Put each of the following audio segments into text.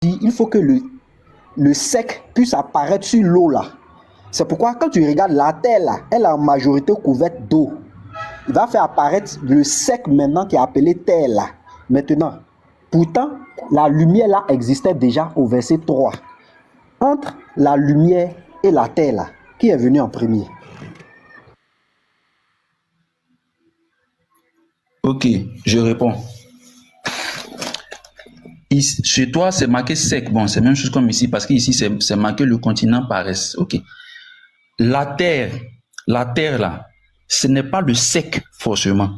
il faut que le sec puisse apparaître sur l'eau là. C'est pourquoi quand tu regardes la terre là, elle est en majorité couverte d'eau. Il va faire apparaître le sec maintenant qui est appelé terre là. Maintenant, pourtant, la lumière là existait déjà au verset 3. Entre la lumière et la terre là, qui est venu en premier? Ok, je réponds. Chez toi, c'est marqué sec. Bon, c'est la même chose comme ici, parce qu'ici, c'est marqué le continent paresse. Ok. La terre là, ce n'est pas le sec forcément.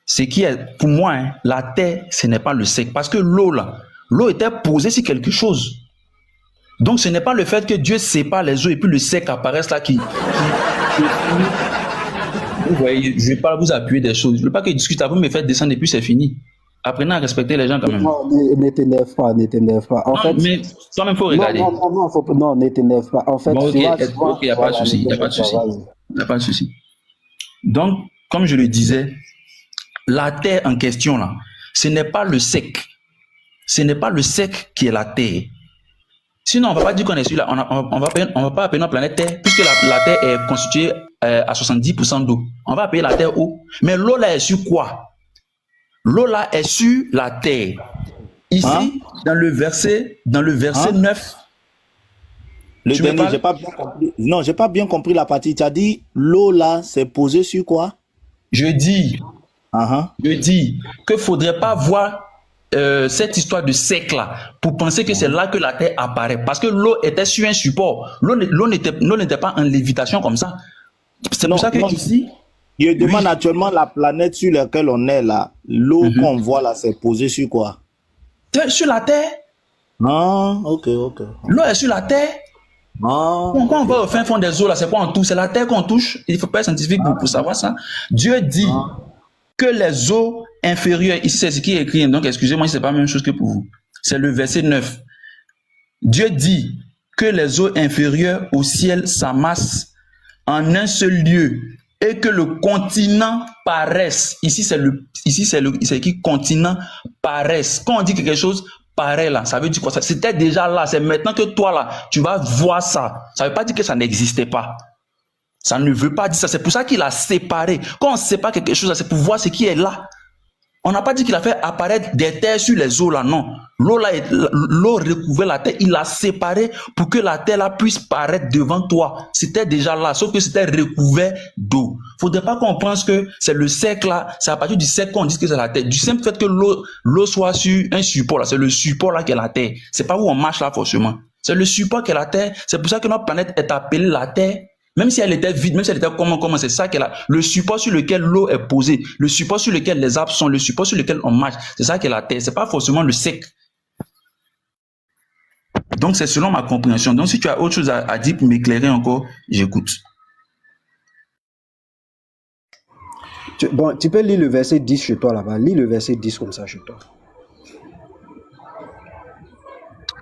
Ce qui est, pour moi, hein, la terre, ce n'est pas le sec. Parce que l'eau là, l'eau était posée sur quelque chose. Donc, ce n'est pas le fait que Dieu sépare les eaux et puis le sec apparaisse là qui vous voyez, je ne vais pas vous appuyer des choses. Je ne veux pas qu'ils discutent, vous me faites descendre et puis c'est fini. Apprenez à respecter les gens quand même. Non, ne t'énerve pas, ne t'énerve pas. En fait, mais toi-même, il faut regarder. Non, ne t'énerve pas. En fait, bon, ok, il n'y a pas de souci. Il n'y a pas de souci. Donc, comme je le disais, la terre en question, là, ce n'est pas le sec. Ce n'est pas le sec qui est la terre. Sinon, on ne va pas dire qu'on est sur là. On va pas appeler notre planète Terre, puisque la Terre est constituée à 70% d'eau. On va appeler la Terre eau. Mais l'eau là est sur quoi? L'eau là est sur la terre. Ici, dans le verset 9. Le dernier, j'ai pas bien compris. Non, j'ai pas bien compris la partie. Tu as dit l'eau là, c'est posé sur quoi? Je dis que faudrait pas voir cette histoire de sec là pour penser que c'est là que la terre apparaît. Parce que l'eau était sur un support. L'eau n'était pas en lévitation comme ça. C'est pour ça que ici. Je demande actuellement la planète sur laquelle on est là. L'eau qu'on voit là, c'est posé sur quoi? Sur la terre. Ah, ok. L'eau est sur la terre. Quand on va au fin fond des eaux là, c'est quoi on touche? C'est la terre qu'on touche. Il ne faut pas être scientifique pour savoir ça. Dieu dit que les eaux inférieures, ici c'est ce qui est écrit, donc excusez-moi si ce n'est pas la même chose que pour vous. C'est le verset 9. Dieu dit que les eaux inférieures au ciel s'amassent en un seul lieu et que le continent paraisse. Ici c'est qui continent paraisse. Quand on dit quelque chose paraît là, ça veut dire quoi? C'était déjà là, c'est maintenant que toi là, tu vas voir ça. Ça ne veut pas dire que ça n'existait pas. Ça ne veut pas dire ça. C'est pour ça qu'il a séparé. Quand on sépare quelque chose, c'est pour voir ce qui est là. On n'a pas dit qu'il a fait apparaître des terres sur les eaux là, non. L'eau recouvrait la terre, il l'a séparé pour que la terre là puisse paraître devant toi. C'était déjà là, sauf que c'était recouvert d'eau. Faudrait pas qu'on pense que c'est le sec là, c'est à partir du sec qu'on dit que c'est la terre. Du simple fait que l'eau soit sur un support là, c'est le support là qui est la terre. C'est pas où on marche là forcément. C'est le support qui est la terre. C'est pour ça que notre planète est appelée la terre. Même si elle était vide, même si elle était comment, c'est ça qu'elle a. Le support sur lequel l'eau est posée, le support sur lequel les arbres sont, le support sur lequel on marche, c'est ça qu'est la terre. C'est pas forcément le sec. Donc c'est selon ma compréhension. Donc si tu as autre chose à dire pour m'éclairer encore, j'écoute. Tu peux lire le verset 10 chez toi là-bas. Lis le verset 10 comme ça chez toi.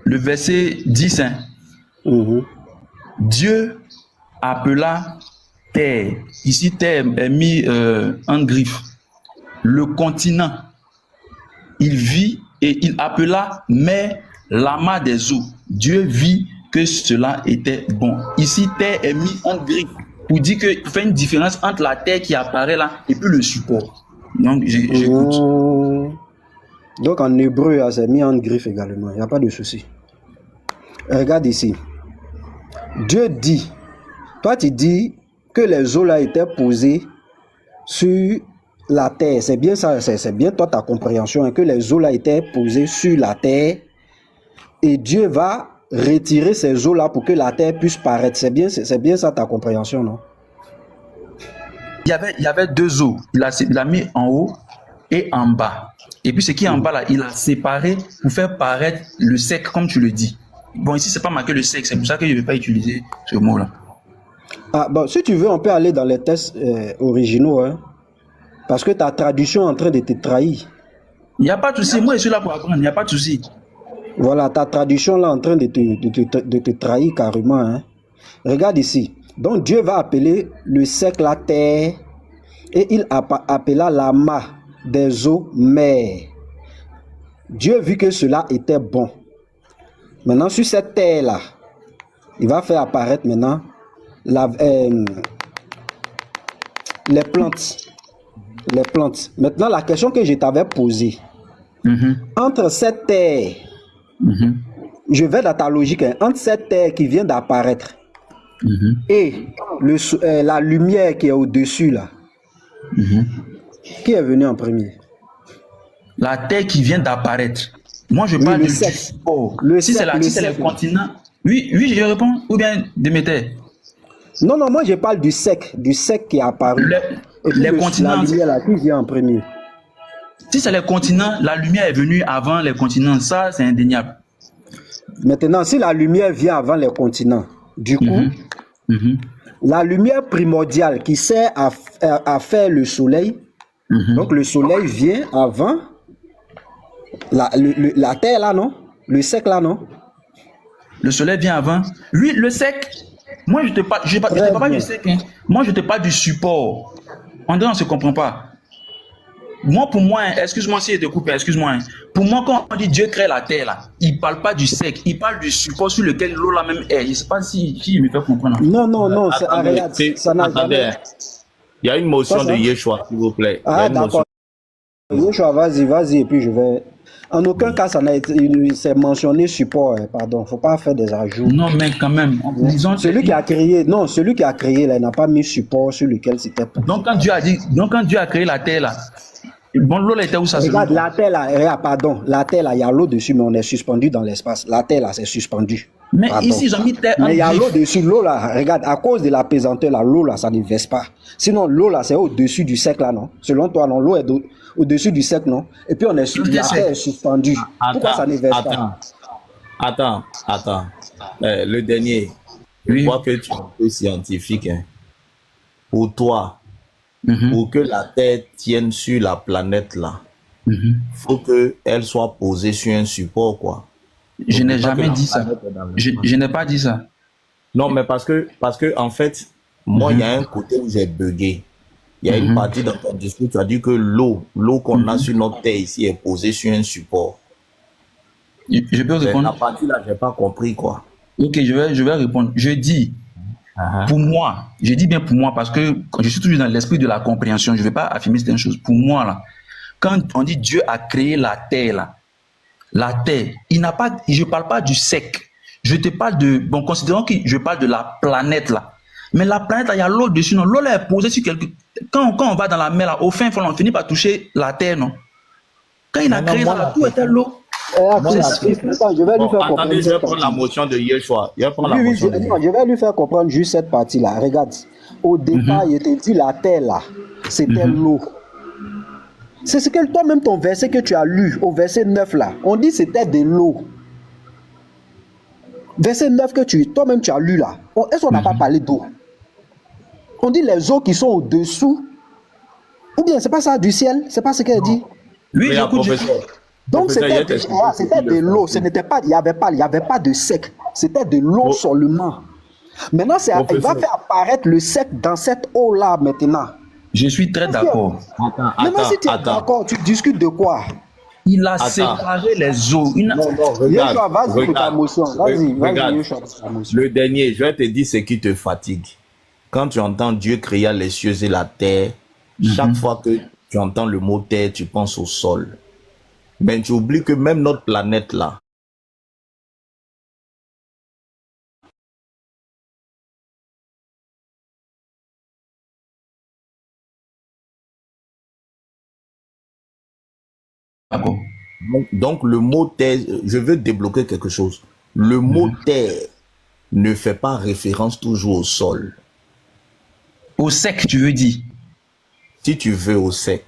Le verset 10, hein. Dieu appela terre. Ici, terre est mis en griffe. Le continent. Il vit et il appela mer l'amas des eaux. Dieu vit que cela était bon. Ici, terre est mis en griffe pour dire qu'il fait une différence entre la terre qui apparaît là et puis le support. Donc, j'écoute. Donc, en hébreu, c'est mis en griffe également. Il n'y a pas de souci. Regarde ici. Dieu dit. Toi, tu dis que les eaux là étaient posées sur la terre. C'est bien ça, c'est bien toi ta compréhension, hein, que les eaux là étaient posées sur la terre et Dieu va retirer ces eaux là pour que la terre puisse paraître. C'est bien ça ta compréhension, non? Il y avait deux eaux. Il a mis en haut et en bas. Et puis ce qui est en bas là, il a séparé pour faire paraître le sec, comme tu le dis. Bon, ici, c'est pas marqué le sec, c'est pour ça que je ne vais pas utiliser ce mot là. Ah, bon, si tu veux, on peut aller dans les textes originaux, hein, parce que ta traduction est en train de te trahir. Il n'y a pas de souci, moi je suis là pour apprendre, il n'y a pas de souci. Voilà, ta traduction là est en train de te trahir carrément. Hein. Regarde ici. Donc Dieu va appeler le sec la terre et il appela l'amas des eaux mer. Dieu vit que cela était bon. Maintenant, sur cette terre-là, il va faire apparaître maintenant les plantes. Les plantes. Maintenant, la question que je t'avais posée, entre cette terre, je vais dans ta logique, hein, entre cette terre qui vient d'apparaître et la lumière qui est au-dessus, là, qui est venu en premier? La terre qui vient d'apparaître. Moi, je parle du support. Si c'est le continent. Oui, je réponds. Ou bien Déméter. Non, moi, je parle du sec qui est apparu. Les continents. La lumière, là, qui vient en premier? Si c'est les continents, la lumière est venue avant les continents. Ça, c'est indéniable. Maintenant, si la lumière vient avant les continents, du coup, la lumière primordiale qui sert à faire le soleil, donc le soleil vient avant la terre là, non? Le sec là, non? Le soleil vient avant. Oui, le sec. Moi, je te parle pas du sec. Hein. Moi, je te parle du support. André, on ne se comprend pas. Moi, pour moi, excuse-moi si je te coupe, excuse-moi. Pour moi, quand on dit Dieu crée la terre, là, il ne parle pas du sec, il parle du support sur lequel l'eau là même est. Je ne sais pas si je me fais comprendre. Non, ça n'a jamais... Il y a une motion de Yeshua, s'il vous plaît. Ah, d'accord. Yeshua, vas-y, et puis je vais... En aucun cas, ça n'a été... C'est mentionné support, pardon. Il ne faut pas faire des ajouts. Non, mais quand même. Disons celui qui a créé, là, il n'a pas mis support sur lequel c'était... Donc, quand Dieu a créé la terre, là, bon, l'eau était où ça? Regarde, la terre là, la terre là, il y a l'eau dessus, mais on est suspendu dans l'espace. La terre là, c'est suspendu. Mais ici, ils ont mis terre en mais il y a l'eau dessus, l'eau là, regarde, à cause de la pesanteur là, l'eau là, ça ne verse pas. Sinon, l'eau là, c'est au-dessus du sec là, non? Selon toi, non, l'eau est au-dessus du sec, non? Et puis la terre est suspendue. Pourquoi ça ne verse pas? Attends. Le dernier, je vois que tu es un peu scientifique. Hein. Pour toi, pour que la Terre tienne sur la planète là, faut qu'elle soit posée sur un support, quoi. Je n'ai jamais dit ça. Je n'ai pas dit ça. Non, mais parce que en fait, moi, il y a un côté où j'ai bugué. Il y a une partie dans ton discours, tu as dit que l'eau qu'on a sur notre Terre ici est posée sur un support. Je peux répondre? La partie là, j'ai pas compris, quoi. Ok, je vais répondre. Je dis, pour moi, je dis bien pour moi, parce que je suis toujours dans l'esprit de la compréhension, je ne vais pas affirmer certaines choses. Pour moi, là, quand on dit Dieu a créé la terre, là, la terre, je ne parle pas du sec. Je te parle bon, considérons que je parle de la planète, là. Mais la planète, là, il y a l'eau dessus, non? L'eau, là, est posée sur quelque... Quand on va dans la mer, là, au fin fond, on finit par toucher la terre, non? Quand il a créé ça, là, tout était l'eau. Je vais lui faire comprendre. Attendez, je vais prendre la motion de Yeshua. Je vais lui faire comprendre juste cette partie-là. Regarde, au départ, il était dit la terre là, c'était l'eau. C'est ce que toi-même, ton verset que tu as lu, au verset 9 là, on dit c'était de l'eau. Verset 9 que toi-même tu as lu là, est-ce qu'on n'a pas parlé d'eau? On dit les eaux qui sont au-dessous, ou bien c'est pas ça du ciel, c'est pas ce qu'elle dit? Oui, j'écoute. Donc c'était de l'eau, il n'y avait pas de sec, c'était de l'eau seulement. Maintenant, il va faire apparaître le sec dans cette eau-là maintenant. Je suis très d'accord. Maintenant, si tu es d'accord, tu discutes de quoi? Il a séparé les eaux. Regarde, vas-y pour ta motion. Vas-y, le dernier, je vais te dire ce qui te fatigue. Quand tu entends Dieu créa les cieux et la terre, chaque fois que tu entends le mot terre, tu penses au sol. Mais tu oublies que même notre planète là, donc le mot terre, je veux débloquer quelque chose. Le mot terre ne fait pas référence toujours au sol. Au sec, tu veux dire? Si tu veux au sec.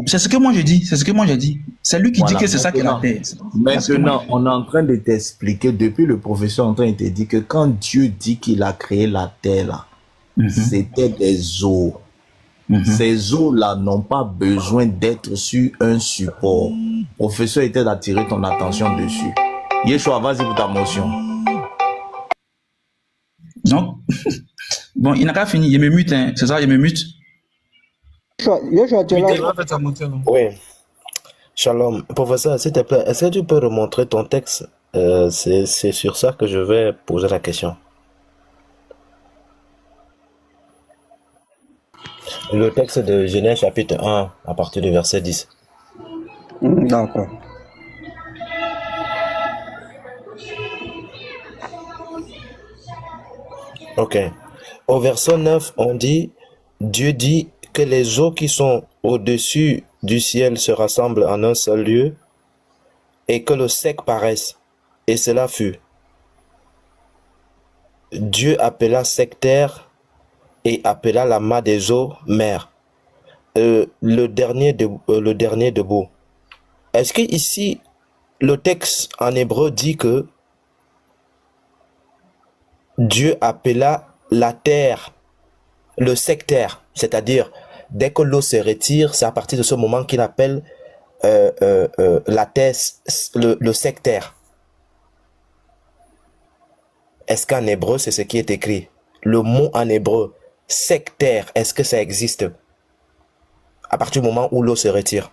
C'est ce que moi je dis, c'est lui qui dit que c'est ça qui est la terre. Maintenant, on est en train de t'expliquer, depuis le professeur est en train de te dire que quand Dieu dit qu'il a créé la terre là, c'était des eaux. Ces eaux-là n'ont pas besoin d'être sur un support. Le professeur était d'attirer ton attention dessus. Yeshua, vas-y pour ta motion. Non. Bon, il n'a qu'à finir, il me mute, hein. C'est ça, il me mute. Yeshua, tu es là. Oui. Shalom. Professeur, s'il te plaît, est-ce que tu peux remontrer ton texte? C'est sur ça que je vais poser la question. Le texte de Genèse chapitre 1 à partir du verset 10. D'accord. Ok. Au verset 9, on dit, Dieu dit que les eaux qui sont au-dessus du ciel se rassemblent en un seul lieu et que le sec paraisse. Et cela fut. Dieu appela sec terre et appela la main des eaux mer. Le dernier debout. Est-ce que ici, le texte en hébreu dit que Dieu appela la terre, le sec terre, c'est-à-dire dès que l'eau se retire, c'est à partir de ce moment qu'il appelle la terre, le sec terre. Est-ce qu'en hébreu, c'est ce qui est écrit? Le mot en hébreu, sec terre, est-ce que ça existe à partir du moment où l'eau se retire?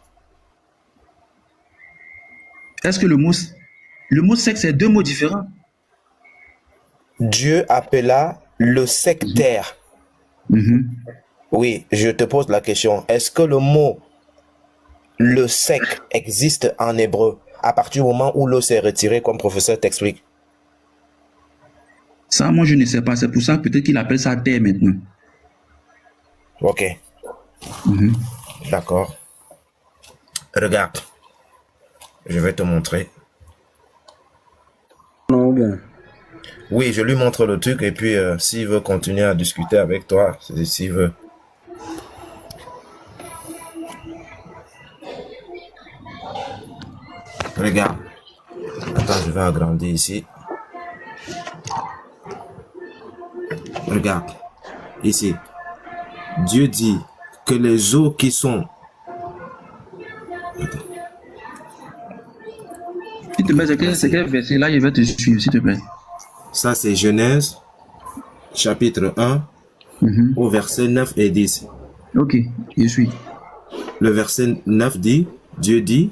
Est-ce que le mot sec, c'est deux mots différents? Dieu appela le sec terre. Oui, je te pose la question. Est-ce que le mot le sec existe en hébreu à partir du moment où l'eau s'est retirée, comme le professeur t'explique? Ça, moi, je ne sais pas. C'est pour ça peut-être qu'il appelle ça terre maintenant. Ok. D'accord. Regarde. Je vais te montrer. Non, bien. Oui, je lui montre le truc et puis s'il veut continuer à discuter avec toi, s'il veut. Regarde. Attends, je vais agrandir ici. Regarde. Ici. Dieu dit que les eaux qui sont... S'il te plaît, c'est quel verset là, je vais te suivre, s'il te plaît. Ça, c'est Genèse, chapitre 1, au verset 9 et 10. Ok, je suis. Le verset 9 dit, Dieu dit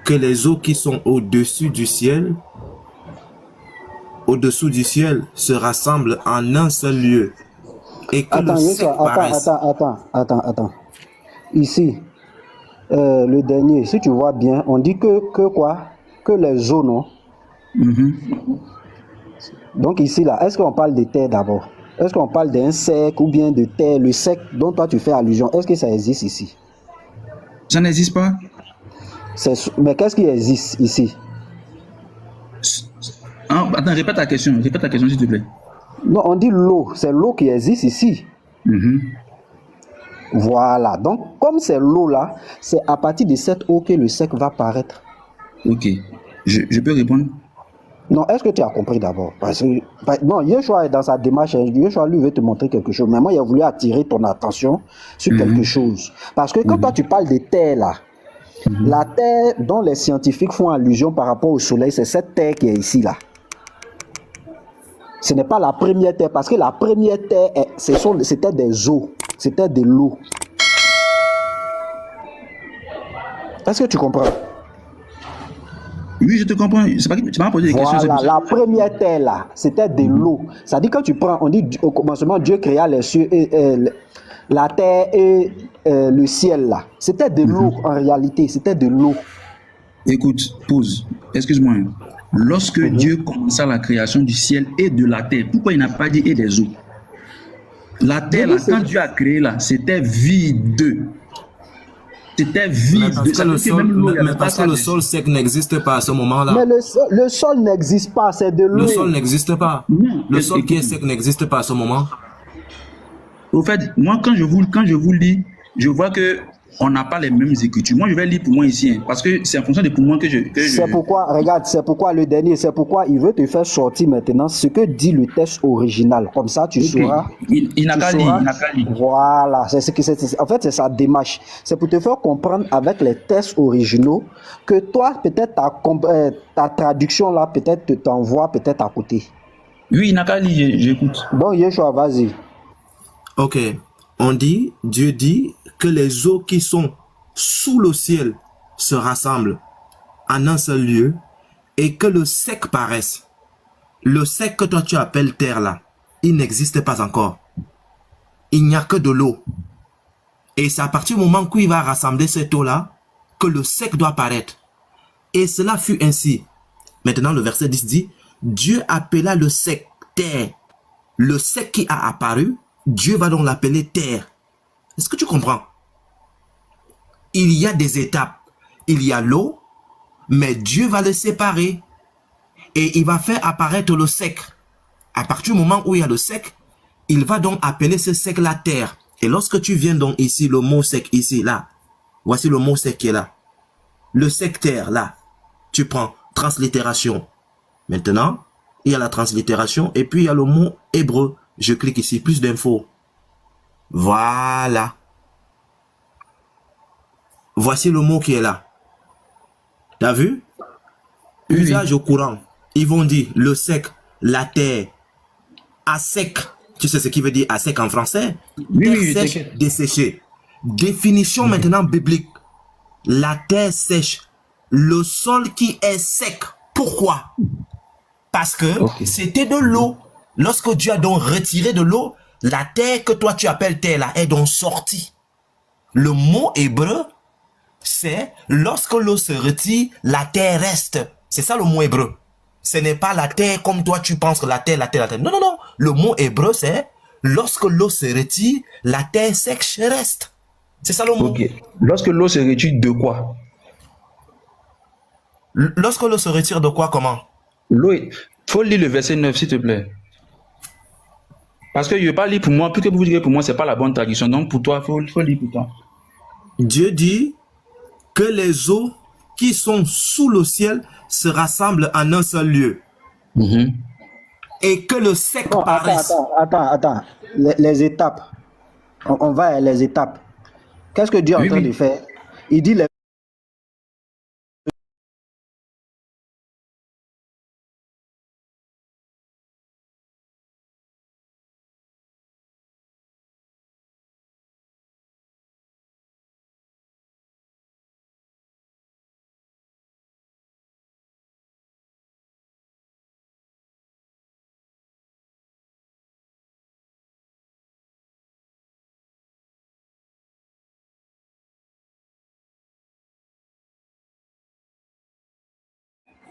que les eaux qui sont au-dessus du ciel, se rassemblent en un seul lieu. Et que Attends, le sec paraisse. attends. Ici, le dernier, si tu vois bien, on dit que quoi? Que les eaux, non? Donc ici, là, est-ce qu'on parle de terre d'abord? Est-ce qu'on parle d'un sec ou bien de terre? Le sec dont toi tu fais allusion, est-ce que ça existe ici? Ça n'existe pas? Mais qu'est-ce qui existe ici? Attends, répète ta question s'il te plaît. Non, on dit l'eau, c'est l'eau qui existe ici. Voilà, donc comme c'est l'eau là, c'est à partir de cette eau que le sec va paraître. Ok, je peux répondre? Non, est-ce que tu as compris d'abord? Parce que, non, Yeshua est dans sa démarche, Yeshua lui veut te montrer quelque chose, mais moi il a voulu attirer ton attention sur quelque chose. Parce que quand toi tu parles de terre là, la terre dont les scientifiques font allusion par rapport au soleil, c'est cette terre qui est ici là. Ce n'est pas la première terre, parce que la première terre, c'était des eaux, c'était de l'eau. Est-ce que tu comprends? Oui, je te comprends. C'est pas que tu m'as posé des questions. Voilà, la première terre là, c'était de l'eau. Ça dit quand tu prends, on dit au commencement, Dieu créa les cieux, la terre et le ciel là. C'était de l'eau en réalité, c'était de l'eau. Écoute, pause. Excuse-moi. Lorsque Dieu commença la création du ciel et de la terre, pourquoi il n'a pas dit et des eaux? La terre, là, quand Dieu a créé, là, c'était vide. C'était vide. Parce que le sol sec n'existe pas à ce moment-là. Mais le sol n'existe pas, c'est de l'eau. Le sol n'existe pas. Non, le sol qui est sec n'existe pas à ce moment. Au fait, moi, quand je vous lis, je vois que on n'a pas les mêmes écritures. Moi, je vais lire pour moi ici, hein, parce que c'est en fonction de pour moi que je... C'est pourquoi, regarde, c'est pourquoi le dernier, c'est pourquoi il veut te faire sortir maintenant ce que dit le texte original. Comme ça, tu sauras. Il n'a qu'à lire, Voilà, c'est ce que c'est. En fait, c'est sa démarche. C'est pour te faire comprendre avec les textes originaux que toi, peut-être ta traduction là, peut-être t'envoie peut-être à côté. Oui, il n'a qu'à lire, j'écoute. Bon, Yeshua, vas-y. Ok. On dit, Dieu dit que les eaux qui sont sous le ciel se rassemblent en un seul lieu et que le sec paraisse. Le sec que toi tu appelles terre là, il n'existe pas encore. Il n'y a que de l'eau. Et c'est à partir du moment où il va rassembler cette eau-là que le sec doit paraître. Et cela fut ainsi. Maintenant, le verset 10 dit, Dieu appela le sec terre. Le sec qui a apparu, Dieu va donc l'appeler terre. Est-ce que tu comprends? Il y a des étapes. Il y a l'eau, mais Dieu va le séparer. Et il va faire apparaître le sec. À partir du moment où il y a le sec, il va donc appeler ce sec la terre. Et lorsque tu viens donc ici, le mot sec ici, là, voici le mot sec qui est là. Le sec terre, là, tu prends translittération. Maintenant, il y a la translittération et puis il y a le mot hébreu. Je clique ici, plus d'infos. Voilà. Voici le mot qui est là. T'as vu? Oui. Usage au courant. Ils vont dire le sec, la terre, à sec. Tu sais ce qui veut dire à sec en français? Oui, Terre sèche, desséchée. Définition maintenant biblique. La terre sèche. Le sol qui est sec. Pourquoi? Parce que c'était de l'eau. Lorsque Dieu a donc retiré de l'eau, la terre que toi tu appelles terre là est donc sortie. Le mot hébreu, c'est lorsque l'eau se retire, la terre reste. C'est ça le mot hébreu. Ce n'est pas la terre comme toi tu penses que la terre. Non, non, non. Le mot hébreu, c'est lorsque l'eau se retire, la terre sèche reste. C'est ça le mot. Ok. Lorsque l'eau se retire de quoi? Lorsque l'eau se retire de quoi, comment? L'eau, faut lire le verset 9, s'il te plaît. Parce que je ne vais pas lire pour moi, puisque vous direz pour moi, ce n'est pas la bonne traduction. Donc pour toi, il faut lire pour toi. Dieu dit que les eaux qui sont sous le ciel se rassemblent en un seul lieu. Et que le sec paraisse. Attends. Les étapes. On va à les étapes. Qu'est-ce que Dieu est en train de faire? Il dit les...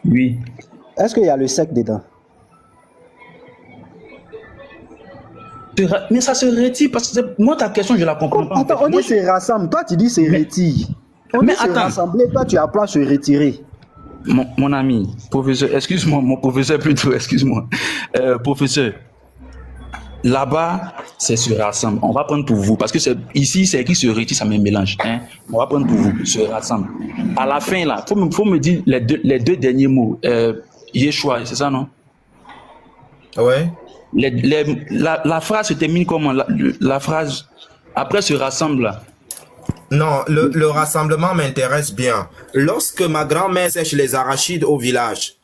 Oui. Est-ce qu'il y a le sec dedans? Mais ça se retire parce que moi, ta question, je ne la comprends pas. Attends, on dit se rassemble. Toi, tu dis se retire. On dit se rassembler. Toi, tu appelles se retirer. Mon ami, professeur, excuse-moi, mon professeur plutôt, excuse-moi. Professeur, là-bas, c'est se rassemble. On va prendre pour vous, parce que ici, c'est écrit se retire, ça me mélange. Hein? On va prendre pour vous, se rassemble. À la fin, là, faut me dire les deux derniers mots. Yeshua, c'est ça, non? Ouais. La phrase se termine comment? La phrase, après se rassemble, là. Non, le rassemblement m'intéresse bien. Lorsque ma grand-mère sèche les arachides au village,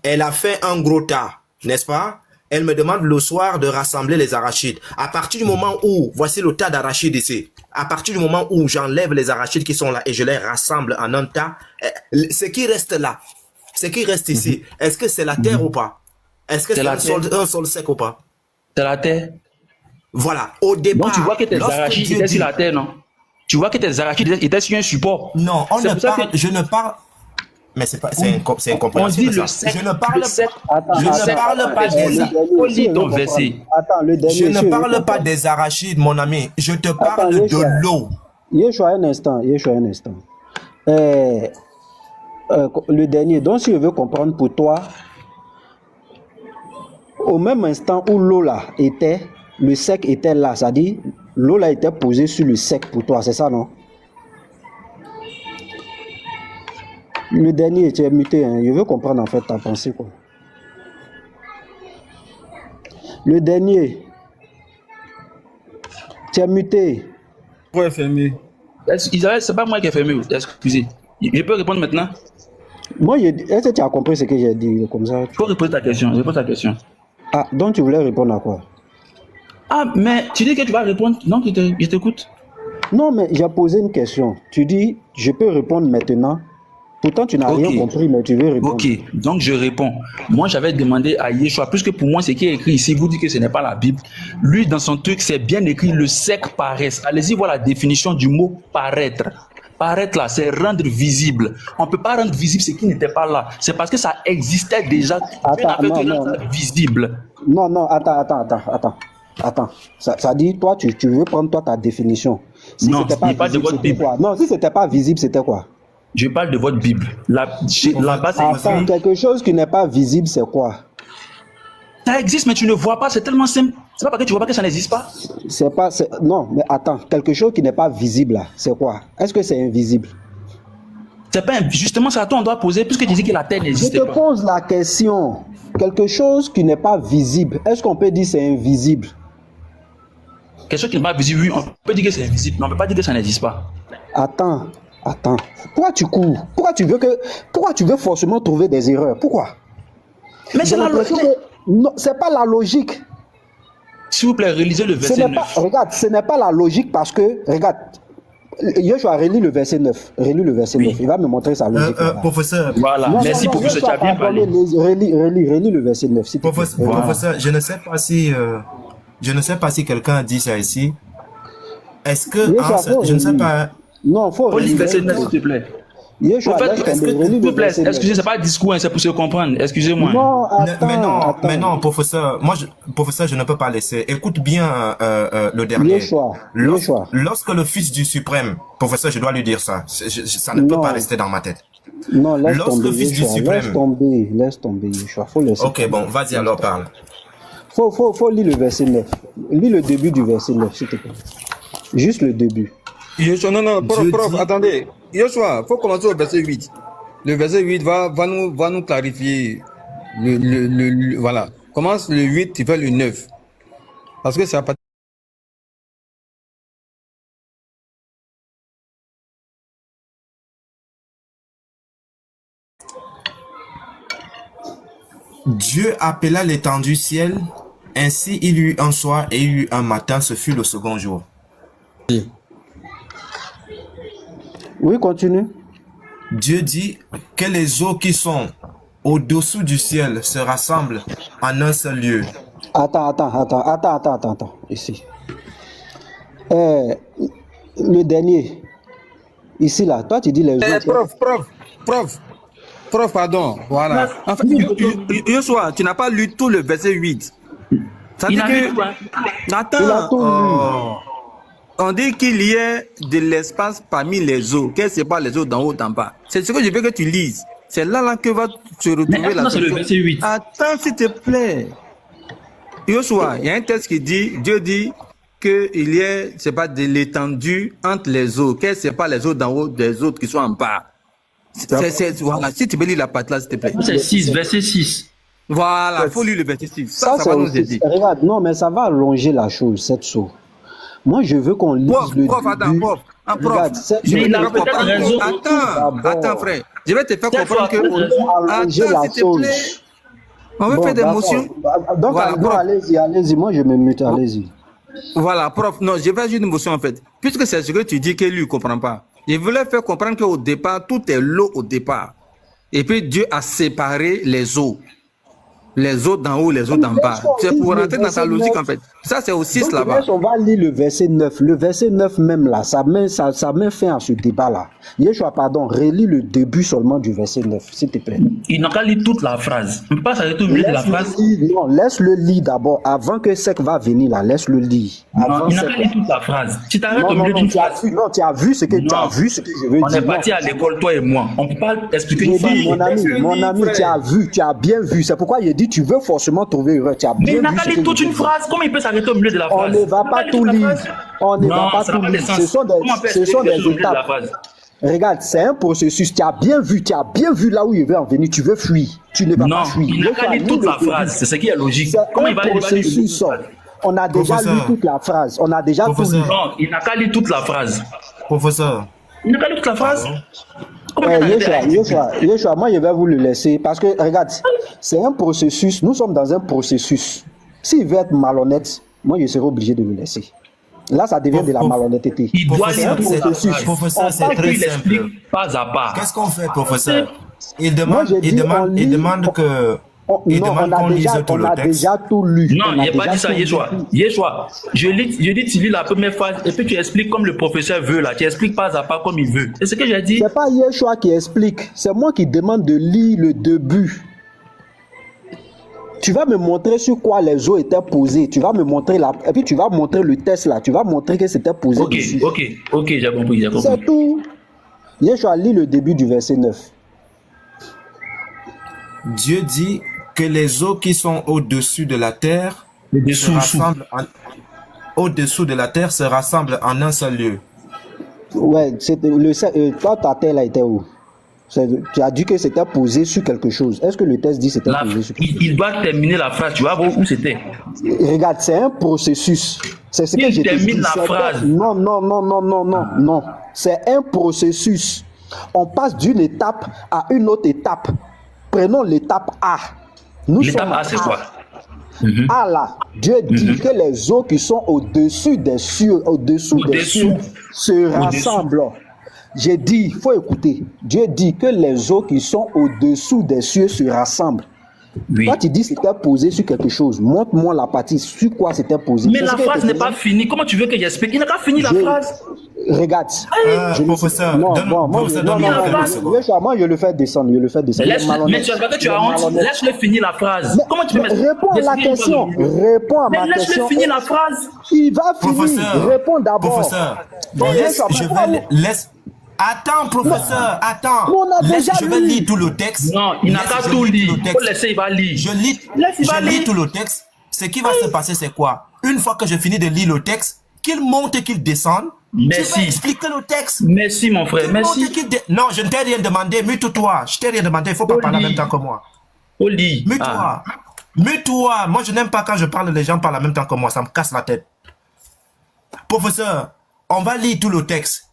elle a fait un gros tas, n'est-ce pas? Elle me demande le soir de rassembler les arachides. À partir du moment où, voici le tas d'arachides ici, à partir du moment où j'enlève les arachides qui sont là et je les rassemble en un tas, ce qui reste là, ce qui reste ici, est-ce que c'est la terre ou pas? Est-ce que c'est un sol sec ou pas? C'est la terre. Voilà, au départ. Donc tu vois que tes arachides étaient sur la terre, non? Tu vois que tes arachides étaient sur un support. Non, je ne parle. Mais c'est incompréhensible. On dit le sec. Je ne parle pas Je ne parle pas des arachides, mon ami. Je te parle de l'eau. Yeshua, un instant. Le dernier, donc si je veux comprendre pour toi, au même instant où l'eau là était, le sec était là, c'est-à-dire l'eau là était posée sur le sec pour toi, c'est ça, non? Le dernier, tu es muté, hein? Je veux comprendre en fait ta pensée, quoi. Le dernier, tu es muté. Pourquoi est fermé? Isabelle, c'est pas moi qui ai fermé, excusez. Je peux répondre maintenant? Moi, est-ce que tu as compris ce que j'ai dit comme ça? Tu peux répondre ta question, réponds ta question. Ah, donc tu voulais répondre à quoi? Ah, mais tu dis que tu vas répondre. Non, je t'écoute. Non, mais j'ai posé une question. Tu dis, je peux répondre maintenant. Pourtant, tu n'as rien compris, mais tu veux répondre. Ok, donc je réponds. Moi, j'avais demandé à Yeshua, puisque pour moi, ce qui est écrit ici, vous dites que ce n'est pas la Bible. Lui, dans son truc, c'est bien écrit le sec paraisse. Allez-y voir la définition du mot paraître. Paraître là, c'est rendre visible. On ne peut pas rendre visible ce qui n'était pas là. C'est parce que ça existait déjà. Attends, non, visible. Non, attends. Ça dit, toi, tu veux prendre toi ta définition. Si non, c'était pas visible, c'était quoi? Non, si c'était pas visible, c'était quoi? Je parle de votre Bible. Là-bas, attends, quelque chose qui n'est pas visible, c'est quoi? Ça existe, mais tu ne vois pas. C'est tellement simple. C'est pas parce que tu vois pas que ça n'existe pas. Non, mais attends. Quelque chose qui n'est pas visible, là, c'est quoi? Est-ce que c'est invisible? C'est pas justement ça. Toi, on doit poser puisque tu dis que la terre n'existe pas. Je te pose la question. Quelque chose qui n'est pas visible. Est-ce qu'on peut dire c'est invisible? Quelque chose qui n'est pas visible, oui, on peut dire que c'est invisible, mais on ne peut pas dire que ça n'existe pas. Attends. Pourquoi tu cours? Pourquoi tu veux forcément trouver des erreurs? Pourquoi? Mais c'est la logique. Non, c'est pas la logique. S'il vous plaît, relisez le verset 9. Regarde, ce n'est pas la logique parce que, regarde, Yeshua, relis le verset 9. Relis le verset 9. Il va me montrer sa logique. Professeur. Voilà, merci professeur, tu as bien parlé. Relis le verset 9. Professeur, je ne sais pas si quelqu'un a dit ça ici. Est-ce que... je ne sais pas... Non, il faut relire le verset 9, s'il te plaît. S'il vous plaît, excusez, c'est pas un discours, c'est pour se comprendre. Excusez-moi. Non, mais non, professeur. Professeur, je ne peux pas laisser. Écoute bien le dernier. Yeshua. Lorsque le Fils du Suprême, professeur, je dois lui dire ça. Ça ne peut pas rester dans ma tête. Non, laisse lorsque tomber. Le Fils du Suprême. Laisse tomber, Yeshua. Faut laisser. Ok, bon, vas-y alors, parle. Faut lire le verset 9. Lis le début du verset 9, s'il te plaît. Juste le début. Non, prof, attendez. Yoshua, il faut commencer au verset 8. Le verset 8 va nous clarifier. Voilà. Commence le 8, tu fais le 9. Parce que ça pas. Dieu appela l'étendue ciel, ainsi il y eut un soir et il y eut un matin, ce fut le second jour. Oui, continue. Dieu dit que les eaux qui sont au-dessous du ciel se rassemblent en un seul lieu. Attends. Ici. Le dernier. Ici, là. Toi, tu dis les eaux. Prof, pardon. Voilà. En fait, Yoshua, tu n'as pas lu tout le verset 8. Ça dit que... Attends. On dit qu'il y a de l'espace parmi les eaux. Qu'est-ce que c'est pas les eaux d'en haut, d'en bas? C'est ce que je veux que tu lises. C'est là que va se retrouver la c'est le verset 8. Attends, s'il te plaît. Yoshua, il y a un texte qui dit, Dieu dit qu'il y a, c'est pas de l'étendue entre les eaux. Qu'est-ce que c'est pas les eaux d'en haut des autres qui sont en bas? Voilà, si tu peux lire la partie là, s'il te plaît. C'est 6, verset 6. Voilà, il faut lire le verset 6. Ça va nous aider. Regarde, non, mais ça va allonger la chose, cette eau. Moi, je veux qu'on lise le début. Prof. Regarde, Attends, frère. Je vais te faire comprendre que... Attends, s'il te plaît. On va faire des motions. Donc, voilà, allez-y. Moi, je me mute, allez-y. Voilà, prof. Non, je vais juste une motion, en fait. Puisque c'est ce que tu dis que lui ne comprend pas. Je voulais faire comprendre qu'au départ, tout est l'eau au départ. Et puis, Dieu a séparé les eaux. Les eaux d'en haut, les eaux d'en bas. C'est pour rentrer dans sa logique, en fait. Ça, c'est au 6 là-bas. On va lire le verset 9. Le verset 9 même là, ça met fin à ce débat-là. Yeshua, pardon, relis le début seulement du verset 9, s'il te plaît. Il n'a qu'à lire toute la phrase. On ne peut pas s'arrêter au milieu de la phrase. Non, laisse-le lire d'abord. Avant que Sec va venir là, laisse-le lire. Non, il n'a qu'à lire toute la phrase. Si tu arrêtes au milieu d'une phrase. Non, tu as vu ce que je veux dire. On est parti à l'école, toi et moi. On ne peut pas expliquer une phrase. Mon ami, tu as bien vu. C'est pourquoi il dit tu veux forcément trouver erreur. Mais il n'a qu'à lire toute une phrase. Comment il peut s'arrêter au milieu de la phrase? On ne va pas tout lire. On ne va pas tout lire. Ce sont des étapes. Regarde, c'est un processus. Tu as bien vu là où il veut en venir. Tu veux fuir. Tu ne vas pas fuir. Il n'a qu'à lire toute la phrase. C'est ce qui est logique. Comment il va lire? On a déjà lu toute la phrase. On a déjà tout lu. Non, il n'a qu'à lire toute la phrase. Professeur. Il n'a qu'à lire toute la phrase. Yeshua, moi je vais vous le laisser parce que regarde, c'est un processus. Nous sommes dans un processus. S'il veut être malhonnête, moi je serai obligé de le laisser. Là, ça devient de la malhonnêteté. Il doit lire Professeur, c'est très simple. Pas à pas. Qu'est-ce qu'on fait, professeur? Il Moi, demande, j'ai dit, il demande que... Il demande qu'on lise tout le texte. déjà tout lu. Non, il n'y a pas dit ça, Yeshua. Je dis, tu lis la première phrase et puis tu expliques comme le professeur veut là. Tu expliques pas à pas comme il veut. C'est ce que j'ai dit. C'est pas Yeshua qui explique. C'est moi qui demande de lire le début. Tu vas me montrer sur quoi les eaux étaient posées. Tu vas me montrer là. Et puis tu vas montrer le test là. Tu vas montrer que c'était posé dessus. Ok, j'ai compris. C'est tout. Yeshua, lis le début du verset 9. Dieu dit que les eaux qui sont au-dessus de la terre au-dessous de la terre se rassemblent en un seul lieu. Ouais, toi, ta terre là était où? Tu as dit que c'était posé sur quelque chose. Est-ce que le test dit que c'était posé sur quelque chose? Il doit terminer la phrase. Tu vas voir où c'était. Regarde, c'est un processus. C'est ce que j'ai dit. Il termine la phrase. Non. C'est un processus. On passe d'une étape à une autre étape. Prenons l'étape A. L'étape A, c'est quoi? A là, Dieu dit que les eaux qui sont au-dessus des cieux, se rassemblent. J'ai dit, il faut écouter. Dieu dit que les eaux qui sont au-dessous des cieux se rassemblent. Oui. Toi, tu dis que c'était posé sur quelque chose. Montre-moi la partie sur quoi c'était posé. Mais la phrase n'est pas finie. Comment tu veux que j'explique? Il n'a pas fini la phrase. Regarde. Professeur, moi, je le fais descendre. Mais tu as pas que tu as honte. Laisse-le finir la phrase. Comment tu peux réponds à la question. Réponds à ma question. Laisse-le finir la phrase. Il va finir. Réponds d'abord. Professeur, laisse. Attends, professeur, attends. Je vais lire tout le texte. Non, il n'a pas tout lire. Il faut laisser, il va lire. Je lis tout le texte. Ce qui va se passer, c'est quoi? Une fois que je finis de lire le texte, qu'il monte et qu'il descende, merci. Tu vas expliquer le texte. Merci, mon frère, merci. Non, je ne t'ai rien demandé. Mute-toi. Je t'ai rien demandé. Il ne faut pas parler en même temps que moi. Oli. Mute-toi. Mute-toi. Moi, je n'aime pas quand je parle, les gens parlent en même temps que moi. Ça me casse la tête. Professeur, on va lire tout le texte.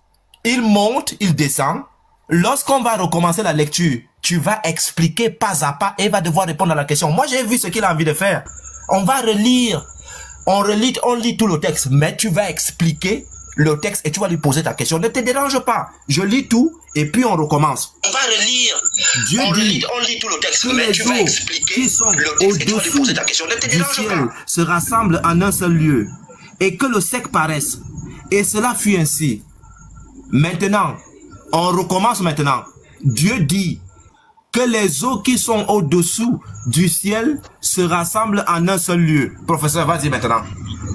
Il monte, il descend. Lorsqu'on va recommencer la lecture, tu vas expliquer pas à pas et il va devoir répondre à la question. Moi, j'ai vu ce qu'il a envie de faire. On va relire. On lit tout le texte, mais tu vas expliquer le texte et tu vas lui poser ta question. Ne te dérange pas. Je lis tout et puis on recommence. On va relire. Dieu dit, on lit tout le texte, mais tu vas expliquer le texte et tu vas lui poser ta question. Ne te dérange pas. Se rassemblent en un seul lieu et que le sec paraisse. Et cela fut ainsi. Maintenant, on recommence maintenant. Dieu dit que les eaux qui sont au-dessous du ciel se rassemblent en un seul lieu. Professeur, vas-y maintenant.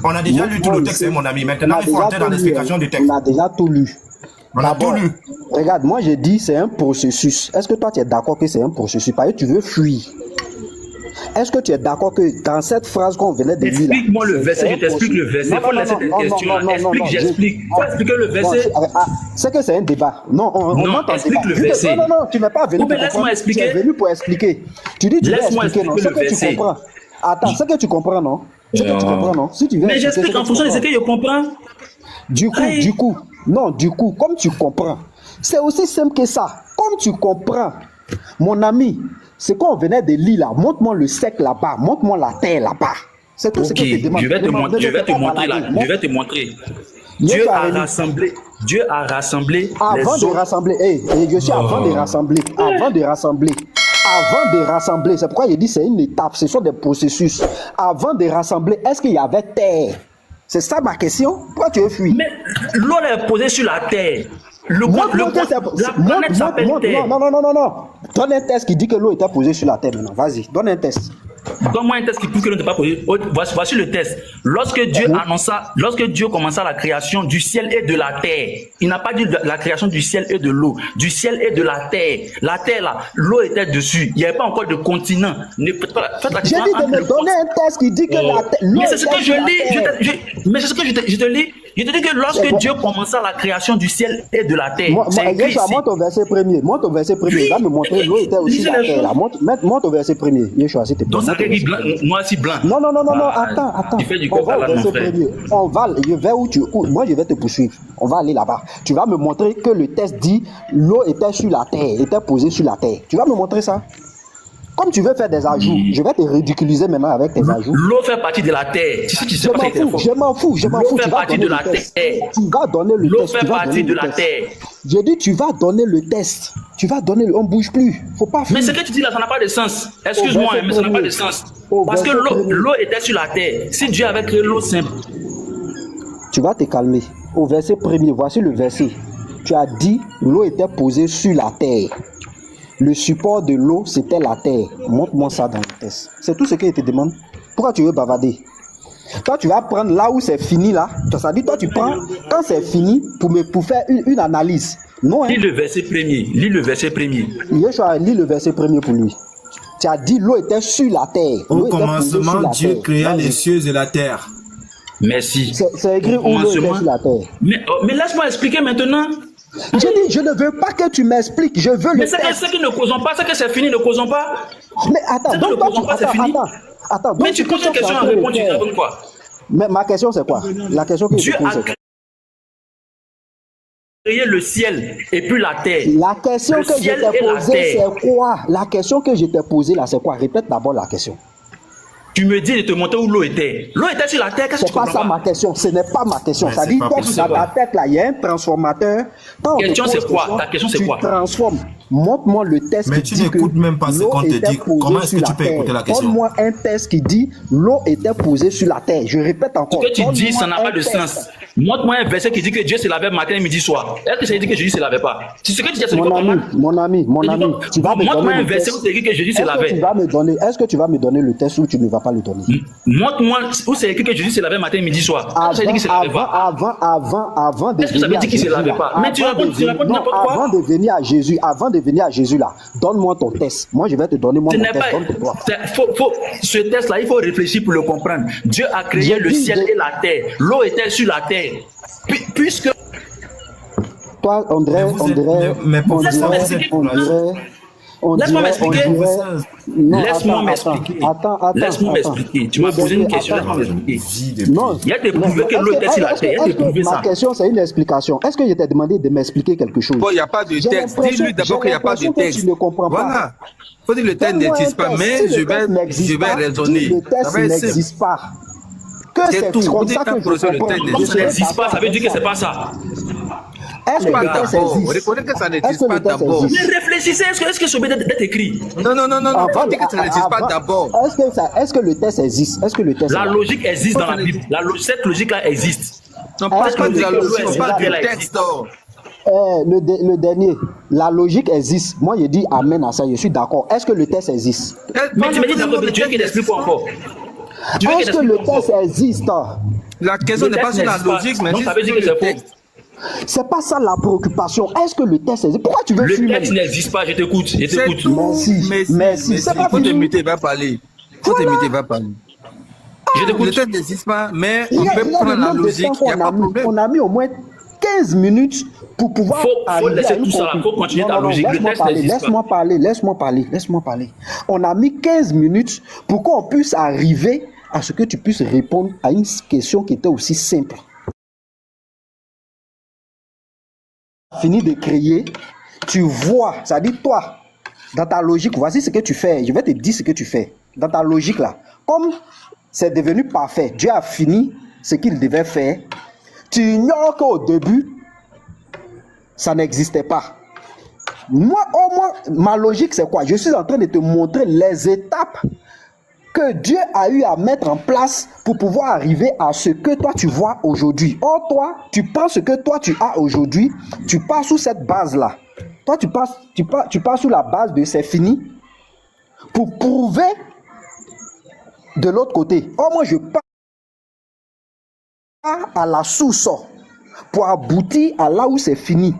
On a déjà lu tout le texte, mon ami. Maintenant, il faut entrer dans l'explication du texte. On a déjà tout lu. On a tout lu. Regarde, moi j'ai dit c'est un processus. Est-ce que toi tu es d'accord que c'est un processus? Parce que tu veux fuir. Est-ce que tu es d'accord que dans cette phrase qu'on venait de lire... Explique-moi le verset, je t'explique le verset. Il faut laisser cette question. Explique, j'explique. Il faut expliquer le verset. C'est que c'est un débat. Non, explique le verset. Non, tu n'es pas venu pour laisse-moi expliquer. Tu es venu pour expliquer. Tu dis, tu veux expliquer, non? Ce que tu comprends. Attends, ce que tu comprends, non? Ce que tu comprends, non? Si tu veux. Mais j'explique en fonction de ce que je comprends. Du coup, comme tu comprends, c'est aussi simple que ça. Comme tu comprends, mon ami, c'est qu'on venait de lire là. Montre-moi le sec là-bas. Montre-moi la terre là-bas. C'est tout ce que je te demande. Je vais te montrer. Dieu a rassemblé. Avant de rassembler. Je suis avant de rassembler. C'est pourquoi je dis c'est une étape. Ce sont des processus. Avant de rassembler, est-ce qu'il y avait terre? C'est ça ma question. Pourquoi tu veux fuir? Mais l'eau est posée sur la terre. La planète s'appelle Terre. Non. Donne un test qui dit que l'eau était posée sur la terre maintenant. Vas-y, donne un test. Donne-moi un test qui prouve que l'eau n'était pas posée. Voici le test. Lorsque Dieu commença la création du ciel et de la terre, il n'a pas dit la création du ciel et de l'eau, du ciel et de la terre. La terre là, l'eau était dessus. Il n'y avait pas encore de continent. J'ai dit de me donner un test qui dit que la terre. Mais c'est ce que je lis. Mais c'est ce que je te lis. Je te dis que lorsque Dieu commença la création du ciel et de la terre, montre ton verset premier. Montre ton verset premier. Va me montrer l'eau était aussi la terre. Montre ton verset premier. Yeshua, s'il te plaît. Donc ça dit blanc, moi aussi blanc. Non. Attends. Tu fais du on va au verset premier. Moi je vais te poursuivre. On va aller là-bas. Tu vas me montrer que le test dit l'eau était sur la terre, était posée sur la terre. Tu vas me montrer ça. Comme tu veux faire des ajouts, je vais te ridiculiser maintenant avec tes ajouts. L'eau fait partie de la terre. Tu sais, tu sais pas si c'est faux. Je m'en fous. L'eau fait partie de la terre. Tu vas donner le test. L'eau fait partie de la terre. J'ai dit, tu vas donner le test. Tu vas donner on bouge plus. Faut pas Mais fuir. ce que tu dis là, ça n'a pas de sens. Excuse-moi, mais ça n'a pas de sens. Parce que l'eau était sur la terre. Si Dieu avait créé l'eau simple. Tu vas te calmer. Au verset premier, voici le verset. Tu as dit, l'eau était posée sur la terre. Le support de l'eau, c'était la terre. Montre-moi ça dans le test. C'est tout ce qu'il te demande. Pourquoi tu veux bavarder? Toi, tu vas prendre là où c'est fini, là. Ça dit, toi, tu prends quand c'est fini pour faire une analyse. Non, hein? Lis le verset premier. Lis le verset premier. Yeshua, lis le verset premier pour lui. Tu as dit, l'eau était sur la terre. Au commencement, Dieu créa les cieux et la terre. Merci. C'est écrit où l'eau était sur la terre. Mais laisse-moi expliquer maintenant. J'ai dit, je ne veux pas que tu m'expliques, je veux Mais le test. c'est qui ne causons pas, c'est que c'est fini, ne causons pas. Mais attends, donc toi, attends. Mais tu poses une question à répondre, tu réponds quoi? Mais ma question c'est quoi? La question que Dieu je pose a c'est quoi? créé le ciel et puis la terre. La question que je t'ai posée c'est quoi? La question que je t'ai posée là c'est quoi? Répète d'abord la question. Tu me dis de te montrer où l'eau était. L'eau était sur la terre, qu'est-ce que tu comprends comprends pas? C'est pas ça ma question, ce n'est pas ma question. Ça dit, toi, dans ta tête là, il y a un transformateur. Ta question c'est quoi? Ta question c'est quoi? Tu transformes. Montre-moi le test mais qui tu dit que n'écoutes même pas ce qu'on te dit. Comment est-ce que tu peux terre. écouter la question? Donne-moi un test qui dit l'eau était posée sur la terre. Je répète encore. Ce que tu dis, ça n'a pas de sens. Montre-moi un verset qui dit que Dieu se lavait matin, midi, soir. Est-ce que ça dit que Jésus se lavait pas? C'est ce que tu dis, c'est mon ami. Tu vas me montre-moi donner un verset où c'est écrit que Jésus se lavait. Est-ce que tu vas me donner le test ou tu ne vas pas le donner? Montre-moi où c'est écrit que Jésus se lavait matin, midi, soir. Avant de Est-ce que ça veut dire qu'il se lavait pas? Mais tu réponds n'importe quoi. Avant de venir à Jésus là, donne-moi ton test. Moi, je vais te donner mon test. Ce test-là, il faut réfléchir pour le comprendre. Dieu a créé le ciel et la terre. L'eau était sur la terre. Puisque... Toi, André, laisse-moi m'expliquer. Laisse-moi m'expliquer. Laisse-moi m'expliquer. Tu m'as posé une question, laisse-moi m'expliquer. Non. Il y a des prouvé que l'eau était sur la terre. Il y a des prouvé ça. Ma question, c'est une explication. Est-ce que je t'ai demandé de m'expliquer quelque chose? Bon, il n'y a pas de texte. Dis-lui d'abord qu'il n'y a pas de texte. Tu ne comprends pas. Voilà. Il faut dire que le texte n'existe pas, mais je vais raisonner. Le texte n'existe pas. C'est tout. Comme ça que je comprends. Comme ça n'existe pas, ça veut dire que c'est pas ça. Est-ce que le test existe? Reconnais que ça n'existe pas d'abord. Mais réfléchissez, est-ce que c'est obligé d'être écrit? Non. Dis que ça n'existe pas d'abord. Est-ce que le test existe? Est-ce que le test La logique existe dans la Bible. Cette logique-là existe. Non, pas de la logique, on parle du texte. Le dernier, la logique existe. Moi, je dis amen à ça, je suis d'accord. Est-ce que le test existe? Mais tu me dis d'accord, tu veux qu'il explique quoi encore? Est-ce que le test existe? La question n'est pas sur la logique, mais ça veut dire que c'est faux. C'est pas ça la préoccupation. Est-ce que le test existe? Pourquoi tu veux le fumer? Le texte n'existe pas, je t'écoute. Merci. C'est pas fini. Faut te muter, va parler. Je t'écoute. Le texte n'existe pas, mais on peut prendre la logique, il n'y a pas de problème. On a mis au moins 15 minutes pour pouvoir... Faut laisser tout ça là, faut continuer ta logique. Le texte n'existe pas. Laisse-moi parler. On a mis 15 minutes pour qu'on puisse arriver à ce que tu puisses répondre à une question qui était aussi simple. Fini de crier, tu vois, ça dit toi, dans ta logique, voici ce que tu fais. Je vais te dire ce que tu fais. Dans ta logique là, comme c'est devenu parfait, Dieu a fini ce qu'il devait faire. Tu ignores qu'au début, ça n'existait pas. Moi, au moins, ma logique c'est quoi? Je suis en train de te montrer les étapes que Dieu a eu à mettre en place pour pouvoir arriver à ce que toi tu vois aujourd'hui. Or toi, tu penses que toi tu as aujourd'hui, tu pars sous cette base-là. Toi tu pars sous la base de c'est fini pour prouver de l'autre côté. Or moi je pars à la source pour aboutir à là où c'est fini.